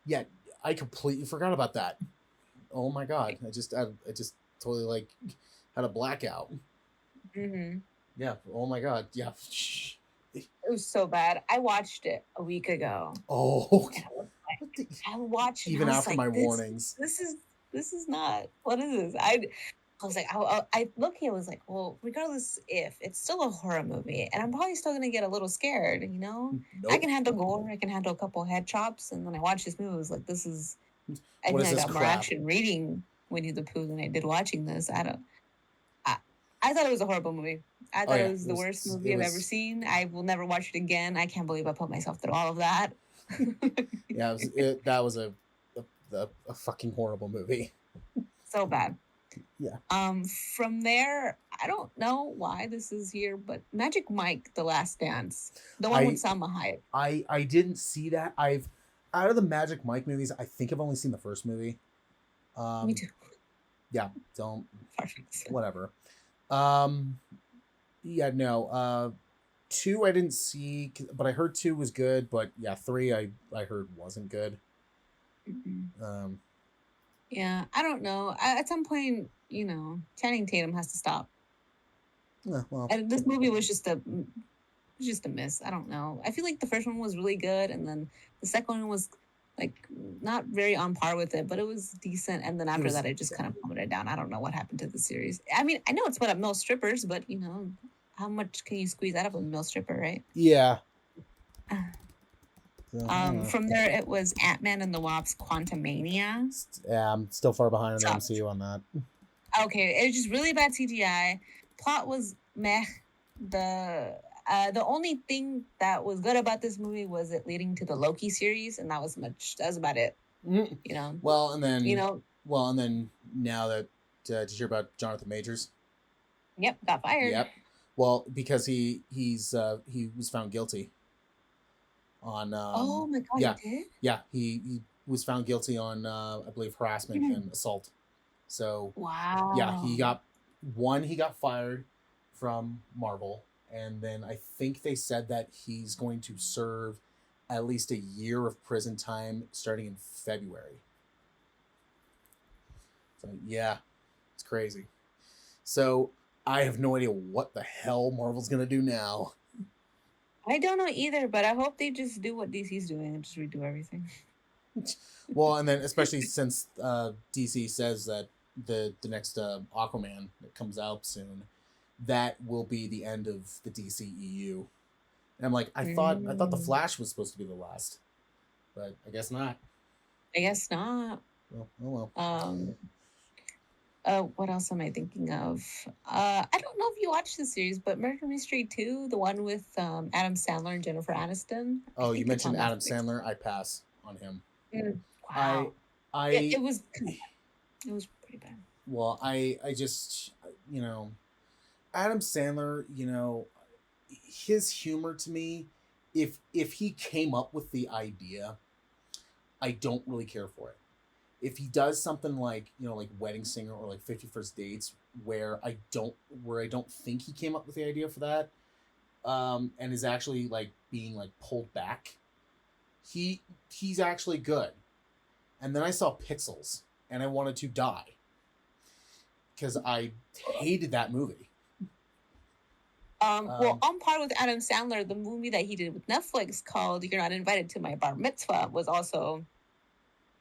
Yeah, I completely forgot about that. Oh my god! I just totally like had a blackout. Mm-hmm. Yeah. Oh my god. Yeah. It was so bad. I watched it a week ago, Oh. and What the, I watched it and I even was after like, my this warnings. this is this is not what is this? I was like, I look here, I was like, well, regardless if it's still a horror movie, and I'm probably still gonna get a little scared, you know. I Nope. can handle gore, I can handle a couple head chops, and then I watched this movie, I was like, this is I What think is I this got more crap? action reading Winnie the Pooh than I did watching this. I, I thought it was a horrible movie. I Oh thought it yeah. was the worst movie It I've ever was. seen. I will never watch it again. I can't believe I put myself through all of that. Yeah. That was a fucking horrible movie. So bad. Yeah. From there, I don't know why this is here, but Magic Mike, The Last Dance, the one with I Salma Hayek. I didn't see that. I've out of the Magic Mike movies, I think I've only seen the first movie. Me too. Yeah. Don't. Perfect. Whatever. Yeah. No. 2 I didn't see, but I heard 2 was good. But yeah, 3 I heard wasn't good. Um. Yeah, I don't know. At some point, you know, Channing Tatum has to stop. Well. And this movie was just a miss. I don't know. I feel like the first one was really good, and then the second one was like not very on par with it, but it was decent. And then after that, it just kind of plummeted down. I don't know what happened to the series. I mean, I know it's about male strippers, but you know, how much can you squeeze out of a male stripper, right? Yeah. From there, it was Ant-Man and the Wasp: Quantumania. Yeah, I'm still far behind in the Sucked. MCU on that. Okay, it was just really bad CGI. Plot was meh. The only thing that was good about this movie was it leading to the Loki series, and that was about it. Mm. You know. Well, and then You know. Well, and then now that did you hear about Jonathan Majors? Yep, got fired. Yep. Well, because he was found guilty on. Oh my god, Yeah, he did. yeah. He was found guilty on I believe harassment and assault. So Wow. yeah, he got fired from Marvel, and then I think they said that he's going to serve at least a year of prison time starting in February. So yeah, it's crazy. So I have no idea what the hell Marvel's gonna do now. I don't know either, but I hope they just do what DC's doing and just redo everything. Well, and then especially since DC says that the next Aquaman that comes out soon, that will be the end of the DCEU. And I'm like, I thought the Flash was supposed to be the last, but I guess not. I guess not. Well, oh well. What else am I thinking of? I don't know if you watched the series, but Murder Mystery 2, the one with Adam Sandler and Jennifer Aniston. Oh, you mentioned Adam Sandler. I pass on him. Wow. It was pretty bad. Well, I just, you know, Adam Sandler, you know, his humor to me, if he came up with the idea, I don't really care for it. If he does something like, you know, like Wedding Singer or like 51st Dates, where I don't think he came up with the idea for that, and is actually like being like pulled back, he's actually good. And then I saw Pixels, and I wanted to die because I hated that movie. Well, on par with Adam Sandler, the movie that he did with Netflix called "You're Not Invited to My Bar Mitzvah" was also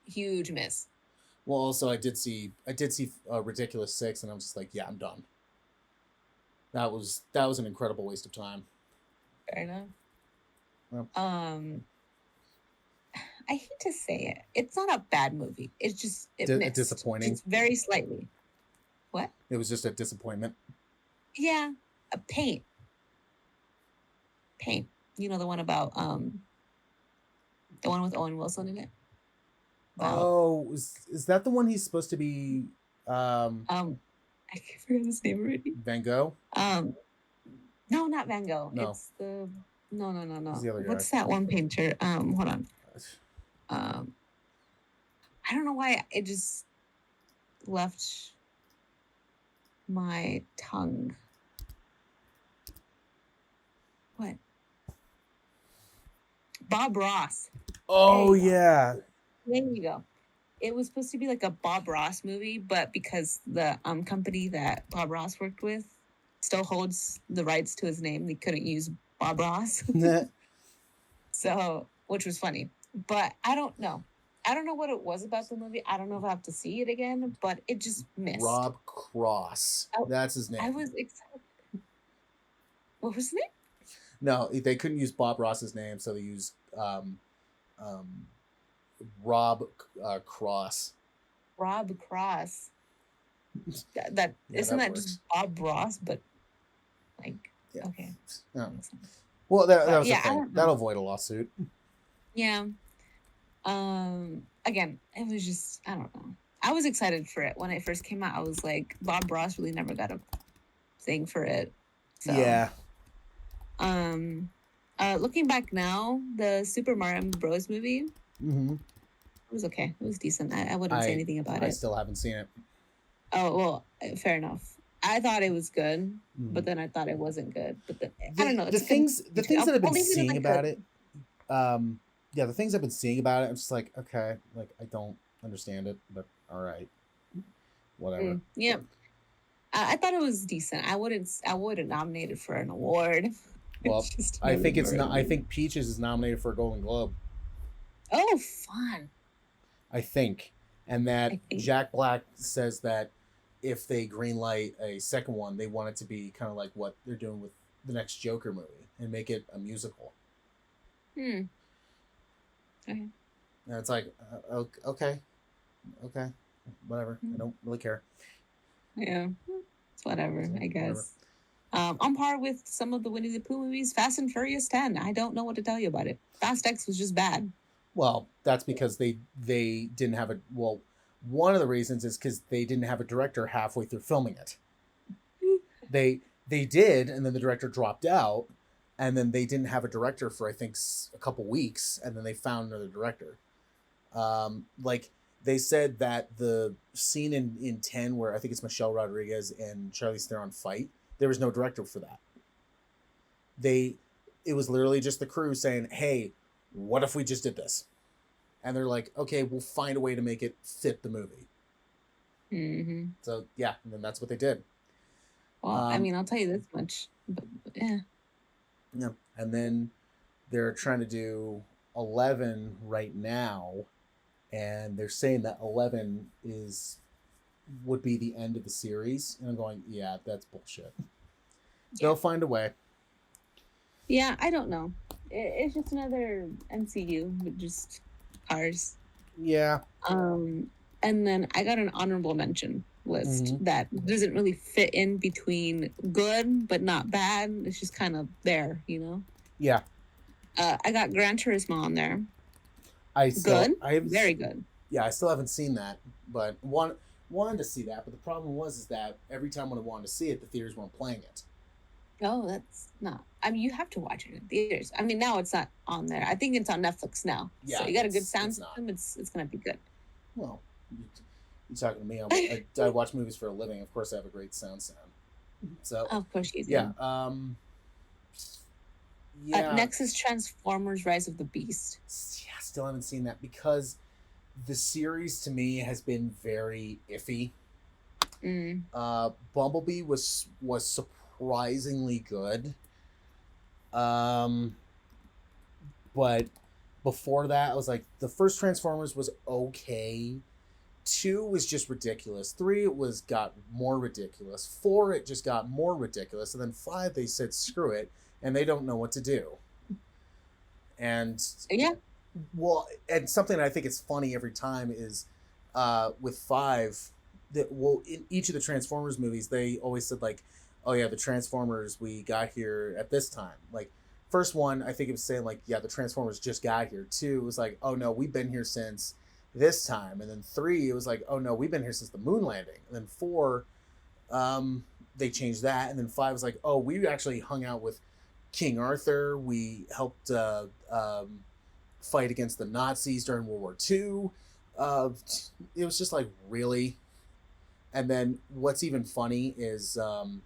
a huge miss. Well, also I did see Ridiculous 6, and I was just like, yeah, I'm done. That was an incredible waste of time. Fair enough. Well. I hate to say it. It's not a bad movie. It's just missed. Disappointing. It's very slightly. What? It was just a disappointment. Yeah, a Paint. You know, the one about the one with Owen Wilson in it. Oh, is that the one he's supposed to be? I forgot his name already. Van Gogh. No, not Van Gogh. No. It's the no. It's the other guy. What's that one painter? Hold on. I don't know why it just left my tongue. What? Bob Ross. Oh yeah. There you go. it was supposed to be like a Bob Ross movie, but because the company that Bob Ross worked with still holds the rights to his name, they couldn't use Bob Ross. So, which was funny. But I don't know. I don't know what it was about the movie. I don't know if I have to see it again, but it just missed. Rob Cross. That's his name. I was excited. What was his name? No, they couldn't use Bob Ross's name, so they used Rob Cross. Rob Cross. That Yeah, isn't that that works. just Bob Ross, but like Yeah. okay. No. Well, that was yeah, the I thing. don't know. That'll avoid a lawsuit. Yeah. Again, it was just I don't know. I was excited for it when it first came out. I was like, Bob Ross really never got a thing for it. So Yeah. looking back now, the Super Mario Bros. Movie, Mm-hmm. it was okay. It was decent. I wouldn't say anything about I it. still haven't seen it. Oh well, fair enough. I thought it was good, but then I thought it wasn't good. But then, I don't know. The things that I've been seeing about it, yeah, the things I've been seeing about it, I'm just like, okay, like I don't understand it, but all right, whatever. Yeah, I thought it was decent. I wouldn't nominate it for an award. Well, I think it's not. I think Peaches is nominated for a Golden Globe. Oh, fun! I think, and that Jack Black says that if they greenlight a second one, they want it to be kind of like what they're doing with the next Joker movie and make it a musical. Okay. And it's like, okay, whatever. I don't really care. Yeah, it's whatever, I guess. On par with some of the Winnie the Pooh movies, Fast and Furious 10. I don't know what to tell you about it. Fast X was just bad. Well, that's because they didn't have a one of the reasons is because they didn't have a director halfway through filming it. They did, and then the director dropped out, and then they didn't have a director for I think a couple weeks, and then they found another director. Like they said that the scene in 10 where I think it's Michelle Rodriguez and Charlize Theron fight, there was no director for that. It was literally just the crew saying, "Hey, what if we just did this?" And they're like, "Okay, we'll find a way to make it fit the movie." Mm-hmm. So yeah, and then that's what they did. Well, I mean, I'll tell you this much, but yeah. Yeah, and then they're trying to do 11 right now, and they're saying that 11 would be the end of the series, and I'm going, yeah, that's bullshit. Yeah. They'll find a way. Yeah, I don't know. It's just another MCU with just cars. Yeah. And then I got an honorable mention list that doesn't really fit in between good but not bad. It's just kind of there, you know? Yeah. I got Gran Turismo on there. Very good. Yeah, I still haven't seen that, but wanted to see that. But the problem is that every time when I wanted to see it, the theaters weren't playing it. Oh, that's not. I mean, you have to watch it in theaters. I mean, now it's not on there. I think it's on Netflix now. Yeah, so you got a good sound system. It's gonna be good. Well, you're talking to me. I watch movies for a living. Of course, I have a great sound. So of course you do. Yeah. Next is Transformers: Rise of the Beast. Yeah, still haven't seen that because the series to me has been very iffy. Bumblebee was surprisingly good. But before that, I was like, the first Transformers was okay. 2 was just ridiculous. 3 got more ridiculous. 4 it just got more ridiculous, and then 5 they said screw it, and they don't know what to do. And yeah, well, and something that I think is funny every time is with 5 that in each of the Transformers movies they always said like, oh yeah, the Transformers we got here at this time. Like first one, I think it was saying like, yeah, the Transformers just got here. 2 was like, oh no, we've been here since this time. And then 3 it was like, oh no, we've been here since the moon landing. And then 4 they changed that. And then 5 was like, oh, we actually hung out with King Arthur. We helped fight against the Nazis during World War II. It was just like, really? And then what's even funny is in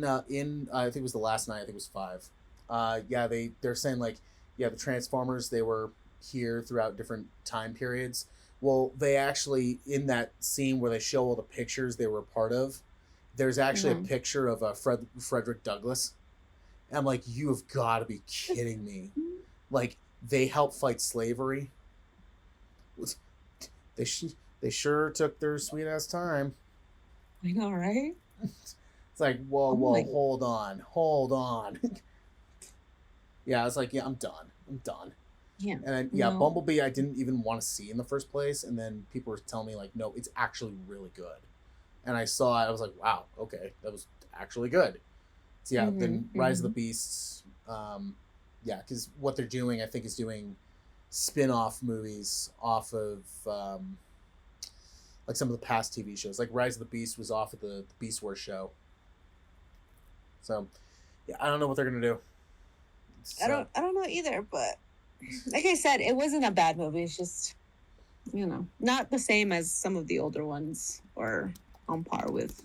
I think it was the last night, I think it was 5. Yeah, they're saying like, yeah, the Transformers, they were here throughout different time periods. Well, they actually, in that scene where they show all the pictures they were a part of, there's actually a Uh-huh. picture of Frederick Douglass. And I'm like, you have got to be kidding me. Like, they helped fight slavery. They, sh- they sure took their sweet ass time. I know, right? It's like, whoa, Oh whoa, my. hold on. Yeah, I was like, yeah, I'm done. I'm done. Yeah. And then, yeah, No. Bumblebee, I didn't even want to see in the first place. And then people were telling me, like, no, it's actually really good. And I saw it. I was like, wow, okay, that was actually good. So, yeah, Mm-hmm. then Rise of the Mm-hmm. Beasts. Yeah, because what they're doing, I think, is doing spin off movies off of like some of the past TV shows. Like Rise of the Beast was off of the Beast Wars show. So, yeah, I don't know what they're going to do. So, I don't know either, but like I said, it wasn't a bad movie. It's just, not the same as some of the older ones or on par with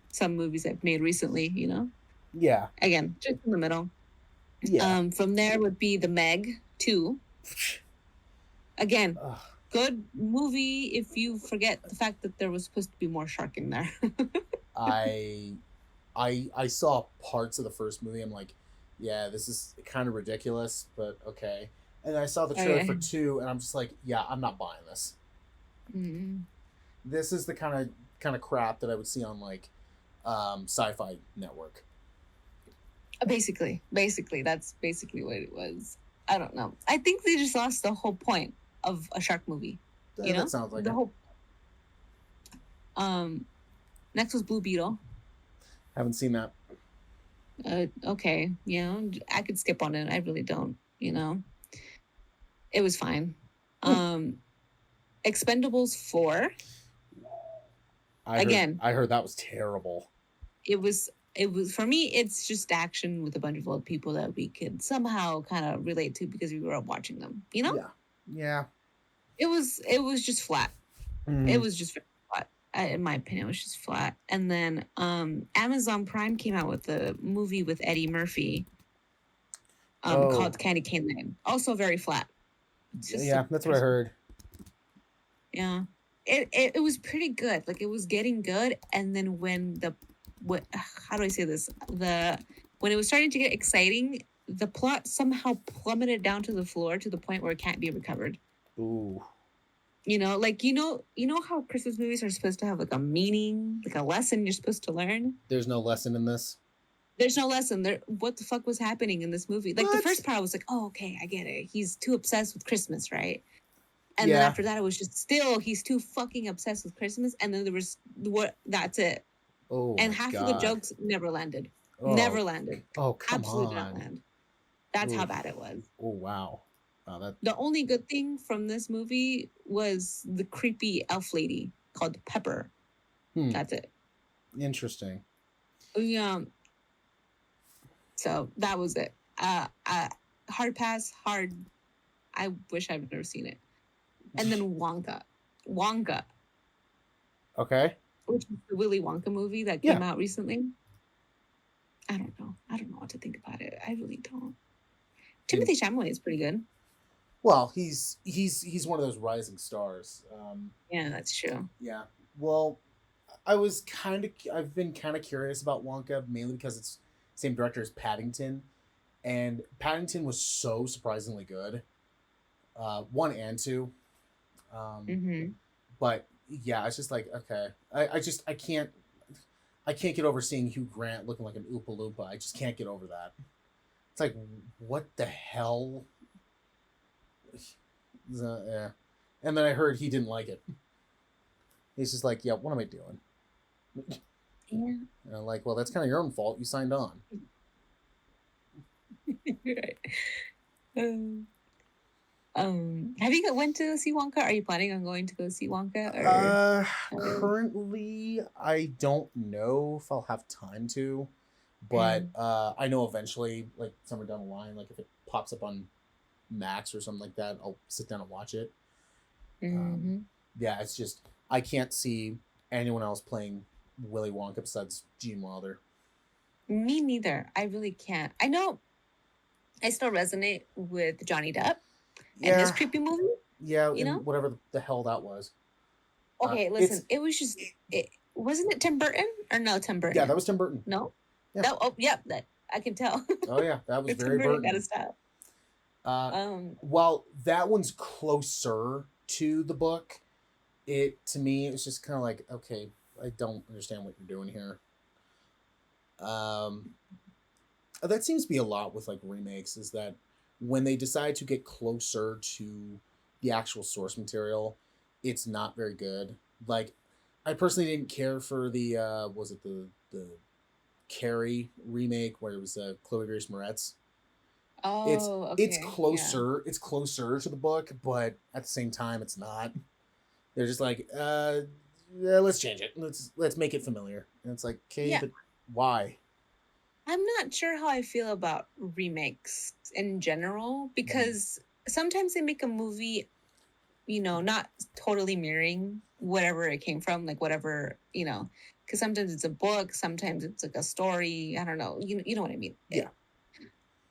some movies I've made recently. yeah. Again, just in the middle. Yeah. From there would be The Meg 2. Again, Ugh. good movie if you forget the fact that there was supposed to be more shark in there. I I saw parts of the first movie. I'm like, yeah, this is kind of ridiculous, but okay. And I saw the trailer for Okay. 2, and I'm just like, yeah, I'm not buying this. Mm. This is the kind of crap that I would see on like Sci-Fi Network. Basically, that's basically what it was. I don't know. I think they just lost the whole point of a shark movie. That sounds like The it. whole. Next was Blue Beetle. Haven't seen that. Okay, I could skip on it. I really don't. It was fine. Expendables 4. Again, I heard that was terrible. it was for me. It's just action with a bunch of old people that we could somehow kind of relate to because we grew up watching them. Yeah. Yeah. It was just flat. It was just very flat. In my opinion, it was just flat. And then Amazon Prime came out with a movie with Eddie Murphy called Candy Cane Lane. Also very flat. It's just Yeah, that's what I heard. Yeah. It was pretty good. Like, it was getting good, and then when how do I say this? When it was starting to get exciting, the plot somehow plummeted down to the floor to the point where it can't be recovered. Ooh. Like how Christmas movies are supposed to have like a meaning, like a lesson you're supposed to learn. There's no lesson in this. There's no lesson there. What the fuck was happening in this movie? Like, the What? first part, I was like, oh, okay, I get it. He's too obsessed with Christmas, right? And then Yeah. after that, it was just still he's too fucking obsessed with Christmas. And then there was that's it. Oh. And my half of God. the jokes never landed. Oh. Never landed. Oh, come Absolutely on. not land. That's how Oof. bad it was. Oh, wow. That. The only good thing from this movie was the creepy elf lady called Pepper. That's it. Interesting. Yeah. So that was it. Hard pass, hard. I wish I'd never seen it. And then Wonka, Okay. which is the Willy Wonka movie that came out recently. I don't know what to think about it. I really don't. Timothy Chalamet is pretty good. Well, he's one of those rising stars. Yeah, that's true. Yeah. Well, I've been kind of curious about Wonka, mainly because it's same director as Paddington, and Paddington was so surprisingly good. 1 and 2. But yeah, it's just like, okay, I can't get over seeing Hugh Grant looking like an Oompa Loompa. I just can't get over that. It's like, what the hell? Yeah. And then I heard he didn't like it. He's just like, yeah, what am I doing? Yeah. And I'm like, well, that's kind of your own fault. You signed on. Right. Have you went to see Wonka? Are you planning on going to go see Wonka? Or currently, I don't know if I'll have time to, but I know eventually, like somewhere down the line, like if it pops up on Max or something like that, I'll sit down and watch it. Yeah, it's just I can't see anyone else playing Willy Wonka besides Gene Wilder. Me neither. I really can't. I know I still resonate with Johnny Depp. and his Yeah, creepy movie, yeah, you know? and whatever the hell that was. Okay, It's listen, it was just it wasn't it Tim Burton or no Tim Yeah, that Burton? was Tim Burton. No? Yeah. That oh yeah, that I can tell. Oh yeah, that was Tim very Burton got Burton. a style. Uh, Um, while that one's closer to the book, it to me it's just kind of like, okay, I don't understand what you're doing here. Um, that seems to be a lot with like remakes, is that when they decide to get closer to the actual source material, it's not very good. Like, I personally didn't care for the was it the Carrie remake where it was Chloe Grace Moretz. It's oh, it's okay, yeah. closer to the book, but at the same time, it's not. They're just like, yeah, let's change it. Let's make it familiar. And it's like, okay, Yeah, but why? I'm not sure how I feel about remakes in general Mhm. because sometimes they make a movie, not totally mirroring whatever it came from, like whatever, because sometimes it's a book, sometimes it's like a story. I don't know. You know what I mean? Yeah,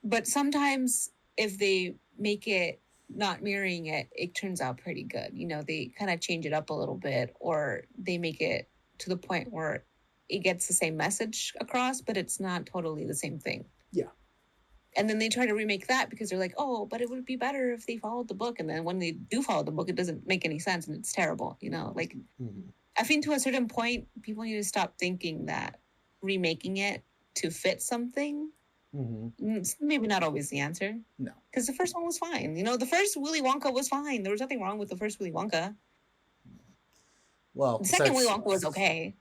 But sometimes if they make it not mirroring it, it turns out pretty good. They kind of change it up a little bit or they make it to the point where it gets the same message across, but it's not totally the same thing. yeah. And then they try to remake that because they're like, oh, but it would be better if they followed the book. And then when they do follow the book, it doesn't make any sense and it's terrible. Like Mhm. I think to a certain point, people need to stop thinking that remaking it to fit something Mhm. maybe not always the answer. No. Because the first one was fine. The first Willy Wonka was fine. There was nothing wrong with the first Willy Wonka. Well, The second Willy besides, Wonka was okay.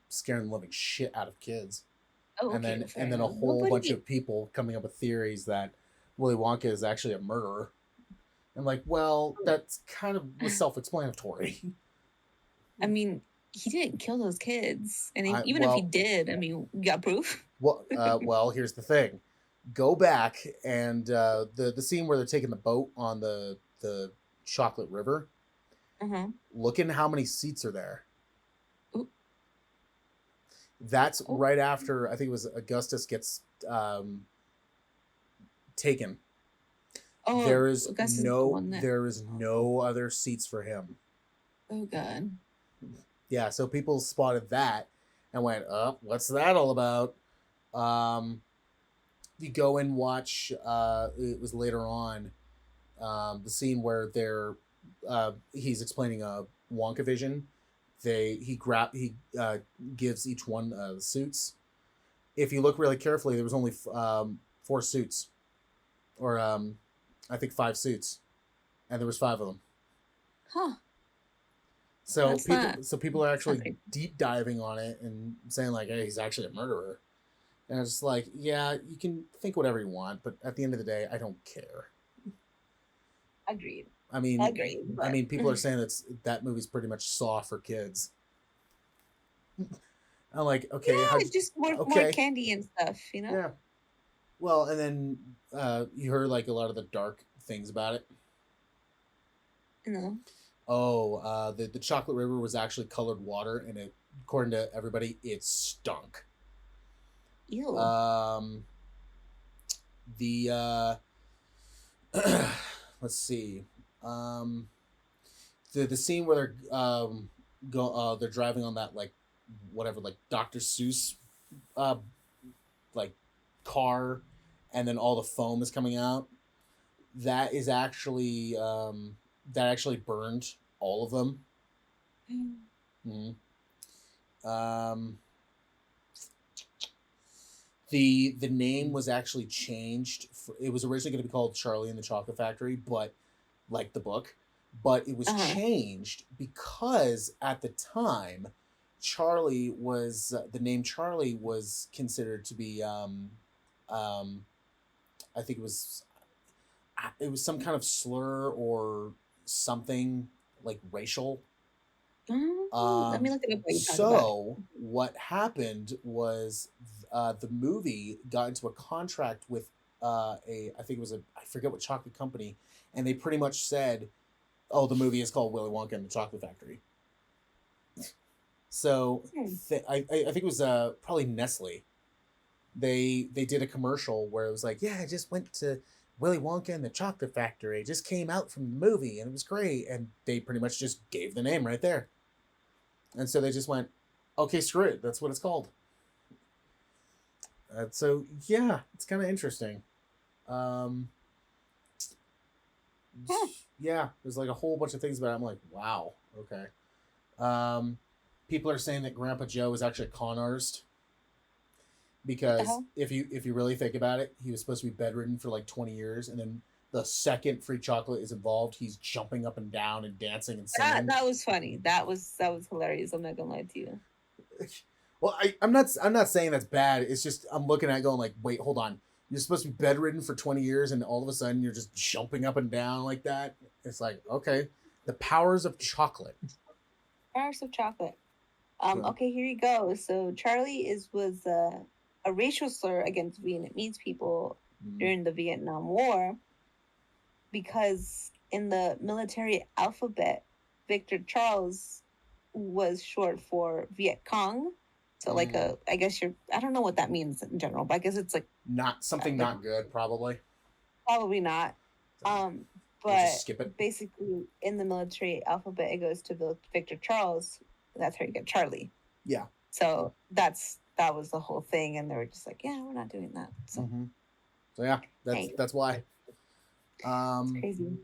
scaring the living shit out of kids, Oh, and okay, then well, fair a enough. whole bunch Nobody. of people coming up with theories that Willy Wonka is actually a murderer. I'm like, well, that's kind of was self-explanatory. I mean, he didn't kill those kids, and I even if he well, did, I mean, you got proof. here's the thing. Go back and the scene where they're taking the boat on the chocolate river. Uh-huh. Look in how many seats are there. Ooh, That's oh, right after I think it was Augustus gets taken. oh, Gus is the one that. There is no other seats for him. Oh God. Yeah, so people spotted that and went, "Oh, what's that all about?" Um, you go and watch. It was later on the scene where he's explaining a Wonka vision. He gives each one the suits. If you look really carefully, there was only four suits, or I think five suits, and there was five of them. Huh. So That's not. people are That's not actually great. deep diving on it and saying like, "Hey, he's actually a murderer." And it's like, yeah, you can think whatever you want, but at the end of the day, I don't care. Agreed. I mean, Agreed. But people are saying that movie's pretty much Saw for kids. I'm like, okay, yeah, how? just more Okay, candy and stuff. yeah. Well, and then you heard like a lot of the dark things about it. You know. Oh, the chocolate river was actually colored water, and it, according to everybody, it stunk. Ew. Um, the let's see, um, the scene where they're driving on that like whatever like Dr. Seuss uh like car, and then all the foam is coming out. That is actually that actually burned all of them. Mhm. Um, the name was actually changed. It was originally going to be called Charlie and the Chocolate Factory, but like the book, but it was Uh-huh. changed because at the time, Charlie was the name Charlie was considered to be um, I think it was some kind of slur or something like racial. Let me look it up while you talk about it. So what happened was the movie got into a contract with I think it was I forget what chocolate company, and they pretty much said, "Oh, the movie is called Willy Wonka and the Chocolate Factory." So Hmm. I think it was probably Nestle. They did a commercial where it was like, "Yeah, I just went to Willy Wonka and the Chocolate Factory just came out from the movie and it was great. And they pretty much just gave the name right there. And so they just went, okay, screw it. That's what it's called. So, yeah, it's kind of interesting. Yeah, there's like a whole bunch of things about it. I'm like, wow, okay. People are saying that Grandpa Joe is actually a con artist. Because if you really think about it, he was supposed to be bedridden for like 20 years, and then the second free chocolate is involved, he's jumping up and down and dancing and singing. That was funny. That was hilarious. I'm not gonna lie to you. Well, I'm not saying that's bad. It's just I'm looking at it going like, wait, hold on. You're supposed to be bedridden for 20 years, and all of a sudden you're just jumping up and down like that. It's like, okay, the powers of chocolate. Powers of chocolate. Okay, here you go. So Charlie was a racial slur against Vietnamese people during the Vietnam War, because in the military alphabet, Victor Charles was short for Viet Cong. So like I guess I don't know what that means in general, but I guess it's like not something not good, probably. Probably not. But but skip it. Basically in the military alphabet, it goes to Victor Charles. That's how you get Charlie. Yeah. So that was the whole thing, and they were just like, yeah, we're not doing that. So, so yeah, that's why. It's crazy.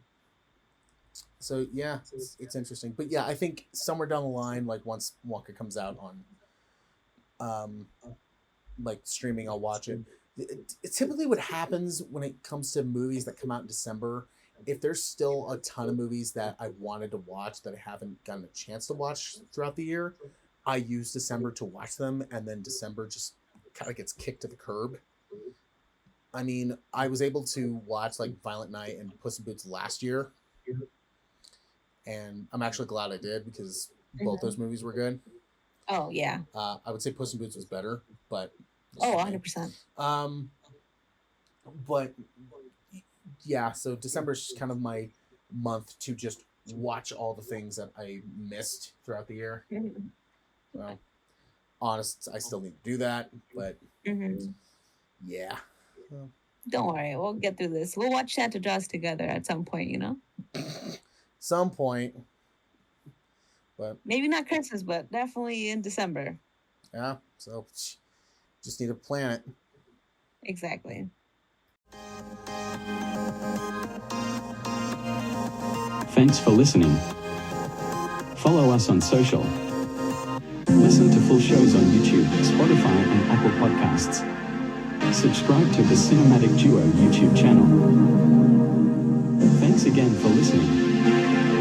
So yeah, it's interesting, but yeah, I think somewhere down the line, like once Wonka comes out on, like streaming, I'll watch it. It's typically what happens when it comes to movies that come out in December. If there's still a ton of movies that I wanted to watch that I haven't gotten a chance to watch throughout the year, I use December to watch them, and then December just kind of gets kicked to the curb. I mean, I was able to watch like Violent Night and Puss in Boots last year, and I'm actually glad I did because both those movies were good. Oh, yeah. I would say Puss in Boots was better, but... 100%. But, yeah, so December's kind of my month to just watch all the things that I missed throughout the year. Well, honest, I still need to do that, but yeah. Don't worry, we'll get through this. We'll watch Santa Jaws together at some point, you know? Some point. But maybe not Christmas, but definitely in December. Yeah, so just need to plan it. Exactly. Thanks for listening. Follow us on social. Listen to full shows on YouTube, Spotify, and Apple Podcasts. Subscribe to the Cinematic Duo YouTube channel. Thanks again for listening.